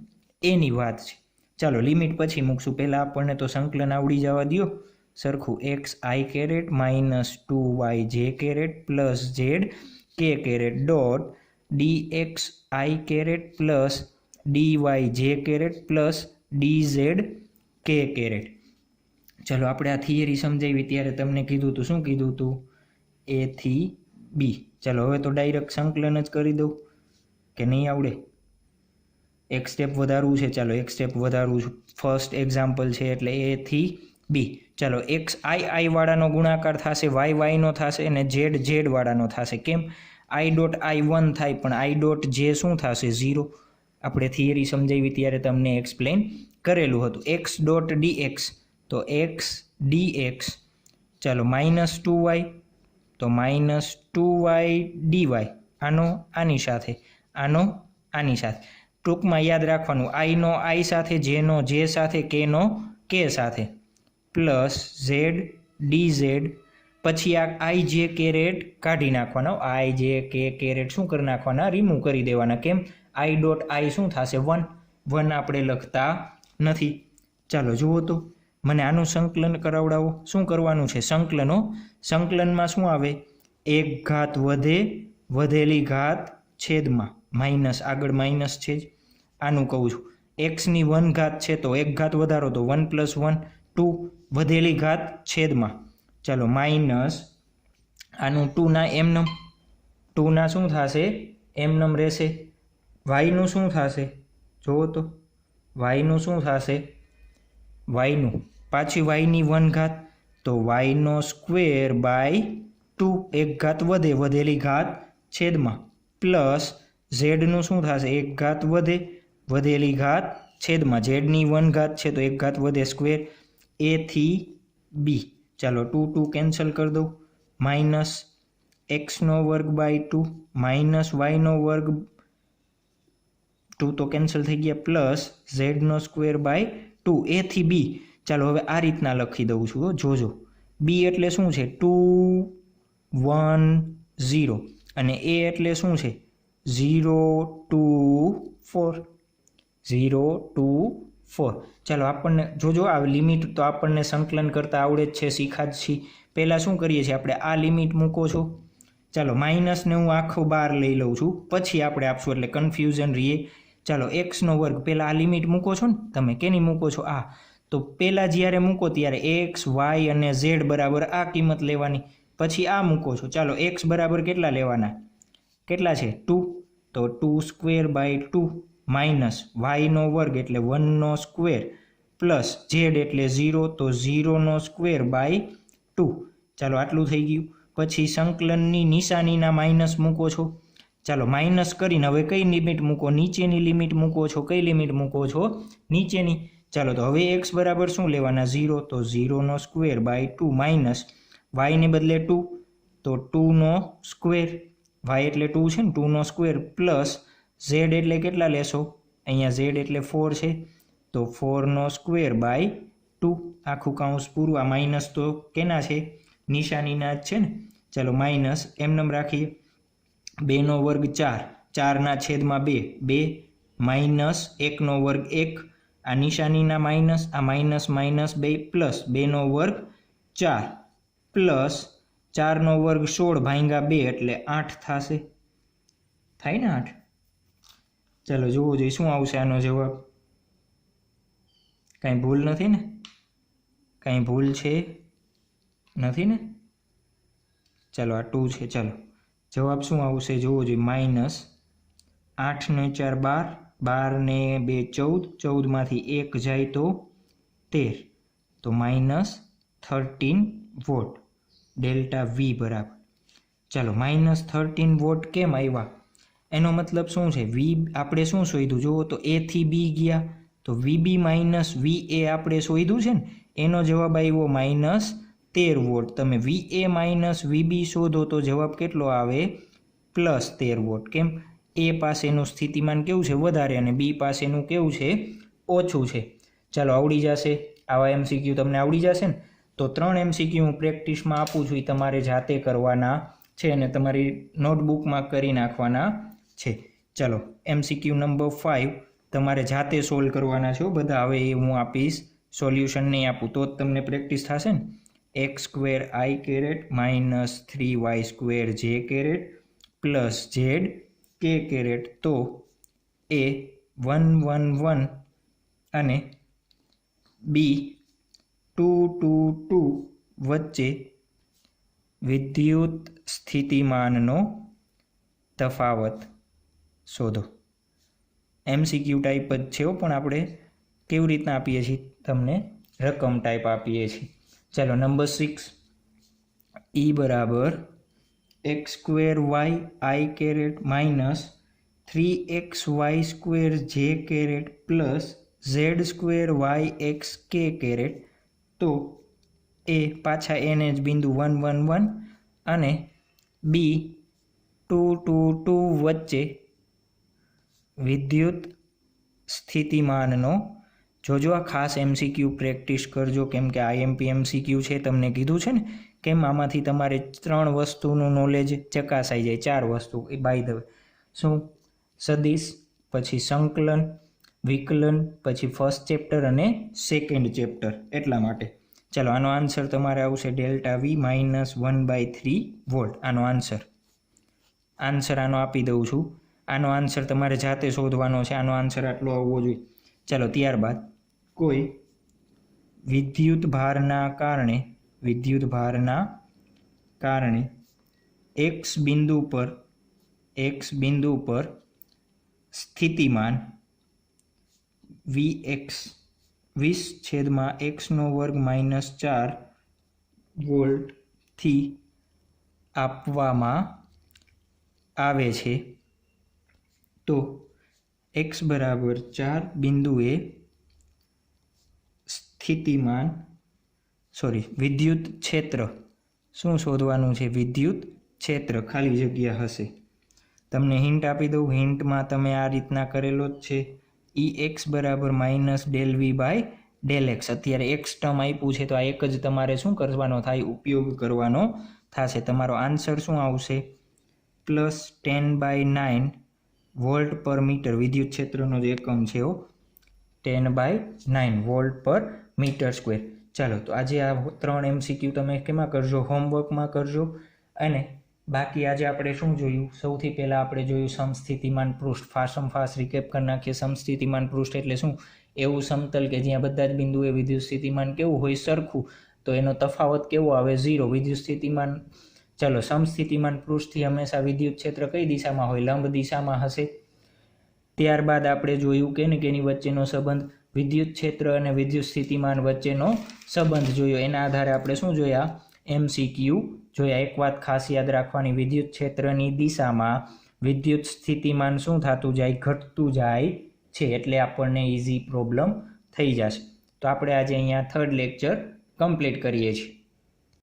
એની વાત છે। ચાલો લિમિટ પછી મૂકશું, પહેલાં આપણને તો સંકલન આવડી જવા દો સરખું, xi minus 2yj plus zk dot dxi plus dyj plus dzk। ચાલો આપણે આ થિયરી સમજાવી ત્યારે તમને કીધું હતું, શું કીધું હતું, A થી B। ચાલો હવે તો ડાયરેક્ટ સંકલન જ કરી દઉં કે નહીં આવડે, એક સ્ટેપ વધારવું છે, ચાલો એક સ્ટેપ વધારવું છું, ફર્સ્ટ એક્ઝામ્પલ છે એટલે A થી B। ચાલો xi વાળાનો ગુણાકાર થશે, y નો થશે અને z વાળાનો થશે, કેમ, i ડોટ i 1 થાય પણ i ડોટ j શું થશે 0, આપણે થિયરી સમજાવી ત્યારે તમને એક્સપ્લેન કરેલું હતું। x ડોટ dx તો x dx, ચાલો -2y તો -2y dy, આનો આની સાથે, આનો આની સાથે, ટૂંકમાં યાદ રાખવાનું, i નો i સાથે, j નો j સાથે, k નો k સાથે, પ્લસ z dz, પછી આ i j કેરેટ કાઢી નાખવાના, i j k કેરેટ શું કરી નાખવાના, રિમૂવ કરી દેવાના, કેમ, i ડોટ i શું થશે 1 આપણે લખતા નથી। ચાલો જુઓ તો, મને આનું સંકલન કરાવડાવો, શું કરવાનું છે, સંકલનમાં શું આવે, એક ઘાત વધે, વધેલી ઘાત છેદમાં માઇનસ, આગળ માઇનસ છે જ, આનું કહું છું, એક્સની 1 ઘાત છે તો એક ઘાત વધારો તો 1 + 1 2, વધેલી ઘાત છેદમાં, ચાલો માઇનસ આનું 2 એમનમ, 2 શું થશે એમનમ રહેશે, વાયનું શું થશે જુઓ તો, વાયનું શું થશે, વાયનું પાછી વાયની 1 ઘાત તો વાયનો સ્ક્વેર બાય 2, એક ઘાત વધે, વધેલી ઘાત છેદમાં, પ્લસ ઝેડનું શું થશે, એક ઘાત વધે, વધેલી ઘાત છેદમાં, ઝેડની 1 ઘાત છે તો એક ઘાત વધે, સ્ક્વેર A થી B। ચાલો 2 કેન્સલ કરી દઉં, minus x² by 2 minus y² 2 તો કેન્સલ થઈ ગયા, પ્લસ z² બાય 2 A થી B। ચાલો હવે આ રીતના લખી દઉં છું, જોજો, B એટલે શું છે 2 1 0 અને A એટલે શું છે 0 2 4, 0 2 4। ચાલો આપણને જોજો આ લિમિટ તો આપણને સંકલન કરતાં આવડે જ છે, શીખા જ છીએ। પહેલાં શું કરીએ છીએ આપણે, આ લિમિટ મૂકો છો, ચાલો માઇનસને હું આખું બહાર લઈ લઉં છું, પછી આપણે આપશું એટલે કન્ફ્યુઝન રહીએ। ચાલો x² પહેલાં આ લિમિટ મૂકો છો ને તમે, કેની મૂકો છો, આ, તો પહેલાં જ્યારે મૂકો ત્યારે x y અને z બરાબર આ કિંમત લેવાની, પછી આ મૂકો છો. ચાલો એક્સ બરાબર કેટલા લેવાના, કેટલા છે 2, તો 2 સ્ક્વેર બાય 2 માઇનસ વાયનો વર્ગ એટલે 1નો સ્ક્વેર પ્લસ ઝેડ એટલે 0, તો 0નો સ્ક્વેર બાય 2. ચાલો આટલું થઈ ગયું. પછી સંકલનની નિશાનીના માઇનસ મૂકો છો. ચાલો માઇનસ કરીને હવે કઈ લિમિટ મૂકો, નીચેની લિમિટ મૂકો છો. કઈ લિમિટ મૂકો છો, નીચેની. ચાલો તો હવે એક્સ બરાબર શું લેવાના 0, તો 0નો સ્ક્વેર બાય 2 માઇનસ વાયને બદલે 2, તો 2નો સ્ક્વેર, વાય એટલે 2 છે ને, 2નો સ્ક્વેર પ્લસ ઝેડ એટલે કેટલા લેશો, અહીંયા ઝેડ એટલે 4 છે, તો 4નો સ્ક્વેર બાય 2, આખું કાઉન્સ પૂરું. આ માઇનસ તો કેના છે, નિશાનીના જ છે ને. ચાલો માઇનસ એમનેમ રાખીએ. 2નો વર્ગ 4, 4ના છેદમાં 2, 2 માઇનસ 1નો વર્ગ 1, આ નિશાનીના માઇનસ, આ માઇનસ માઇનસ 2 પ્લસ 2નો વર્ગ 4 પ્લસ 4નો વર્ગ 16 ભાગ્યા 2 એટલે 8 થશે. થાય ને 8. ચાલો જોવો જોઈએ શું આવશે આનો જવાબ. કાંઈ ભૂલ નથી ને, કાંઈ ભૂલ છે નથી ને. ચાલો આ 2 છે. ચાલો જવાબ શું આવશે જોવો જોઈએ. માઇનસ 8 ને 4 12, 12 ને 2 14, 14માંથી 1 જાય તો 13, તો માઇનસ 13 વોટ ડેલ્ટા વી બરાબર. ચાલો માઇનસ 13 વોટ કેમ આવ્યા, એનો મતલબ શું છે. વી આપણે શું શોધ્યું જુઓ તો એ થી બી ગયા, તો વીબી માઇનસ વી એ આપણે શોધ્યું છે ને, એનો જવાબ આવ્યો માઇનસ 13 વોટ. તમે વી એ માઇનસ વીબી શોધો તો જવાબ કેટલો આવે, પ્લસ 13 વોટ. કેમ, એ પાસેનું સ્થિતિમાન કેવું છે વધારે અને બી પાસેનું કેવું છે ઓછું છે. ચાલો આવડી જશે, આવા એમસીક્યુ તમને આવડી જશે ને. તો 3 એમસીક્યુ હું પ્રેક્ટિસમાં આપું છું, એ તમારે જાતે કરવાના છે અને તમારી નોટબુકમાં કરી નાખવાના છે. ચાલો એમસીક્યુ નંબર 5 તમારે જાતે સોલ્વ કરવાના છો બધા. હવે એ હું આપીશ, સોલ્યુશન નહીં આપું તો જ તમને પ્રેક્ટિસ થશે ને. એક્સ સ્ક્વેર આઈ caret minus 3y square j caret plus Z કે કેરેટ, તો એ 1 1 1 અને બી 2 2 2 વચ્ચે વિદ્યુત સ્થિતિમાનનો તફાવત શોધો. એમસીક્યુ ટાઈપ જ છે પણ આપણે કેવી રીતના આપીએ છીએ, તમને રકમ ટાઈપ આપીએ છીએ. ચાલો નંબર 6, ઈ બરાબર x square y i caret minus 3xy square j caret plus z square y x k caret, તો એ પાછા એને જ બિંદુ 1 1 1 અને બી 2 2 2 વચ્ચે વિદ્યુત સ્થિતિમાનનો. જોજો આ ખાસ એમસીક્યુ પ્રેક્ટિસ કરજો, કેમ કે આઈએમપી એમસીક્યુ છે. તમને કીધું છે ને કેમ આમાંથી તમારે 3 વસ્તુનું નોલેજ ચકાસાઈ જાય, 4 વસ્તુ. એ બાય ધ વે શું, સદિશ, પછી સંકલન, વિકલન, પછી ફર્સ્ટ ચેપ્ટર અને સેકન્ડ ચેપ્ટર. એટલા માટે ચાલો આનો આન્સર તમારે આવશે ડેલ્ટા વી માઇનસ 1/3 વોલ્ટ. આનો આન્સર આનો આપી દઉં છું. આનો આન્સર તમારે જાતે શોધવાનો છે. આનો આન્સર આટલો આવવો જોઈએ. ચાલો ત્યારબાદ કોઈ વિદ્યુત ભારના કારણે એક્સ બિંદુ પર સ્થિતિમાન Vx 20/x² માઇનસ 4 વોલ્ટથી આપવામાં આવે છે, તો x બરાબર 4 બિંદુએ વિદ્યુત ક્ષેત્ર શું શોધવાનું છે, વિદ્યુત ક્ષેત્ર ખાલી જગ્યા હશે. તમને હિન્ટ આપી દઉં, હિન્ટમાં તમે આ રીતના કરેલો જ છે. Ex બરાબર minus del V by del x. અત્યારે એક્સ ટર્મ આપ્યું છે તો આ એક જ તમારે શું કરવાનો થાય, ઉપયોગ કરવાનો થશે. તમારો આન્સર શું આવશે, પ્લસ 10/9 વોલ્ટ પર મીટર. વિદ્યુત ક્ષેત્રનો જે એકમ છે 10/9 વોલ્ટ પર મીટર સ્ક્વેર. ચાલો તો આજે આ 3 એમસીક્યુ તમે કેમાં કરજો, હોમવર્કમાં કરજો. અને બાકી આજે આપણે શું જોયું, સૌથી પહેલાં આપણે જોયું સમસ્થિતિમાન પૃષ્ઠ. ફાસ્ટ રિકેપ કરી નાખીએ. સમસ્થિતિમાન પૃષ્ઠ એટલે શું, એવું સમતલ કે જ્યાં બધા જ બિંદુએ વિદ્યુત સ્થિતિમાન કેવું હોય, સરખું. તો એનો તફાવત કેવો આવે? 0. વિદ્યુત સ્થિતિમાન ચલો સમસ્થિતિમાન પૃષ્ઠથી હંમેશા વિદ્યુત ક્ષેત્ર કઈ દિશામાં હોય? લંબ દિશામાં હશે. ત્યારબાદ આપણે જોયું કે એની વચ્ચેનો સંબંધ, વિદ્યુત ક્ષેત્ર અને વિદ્યુત સ્થિતિમાન વચ્ચેનો સંબંધ જોયો. એના આધારે આપણે શું જોયા? MCQ જોયા. એક વાત ખાસ યાદ રાખવાની, વિદ્યુત ક્ષેત્રની દિશામાં વિદ્યુત સ્થિતિમાન શું થતું જાય? ઘટતું જાય છે. એટલે આપણને ઇઝી પ્રોબ્લેમ થઈ જશે. તો આપણે આજે અહીંયા 3rd લેક્ચર કમ્પ્લીટ કરીએ છીએ.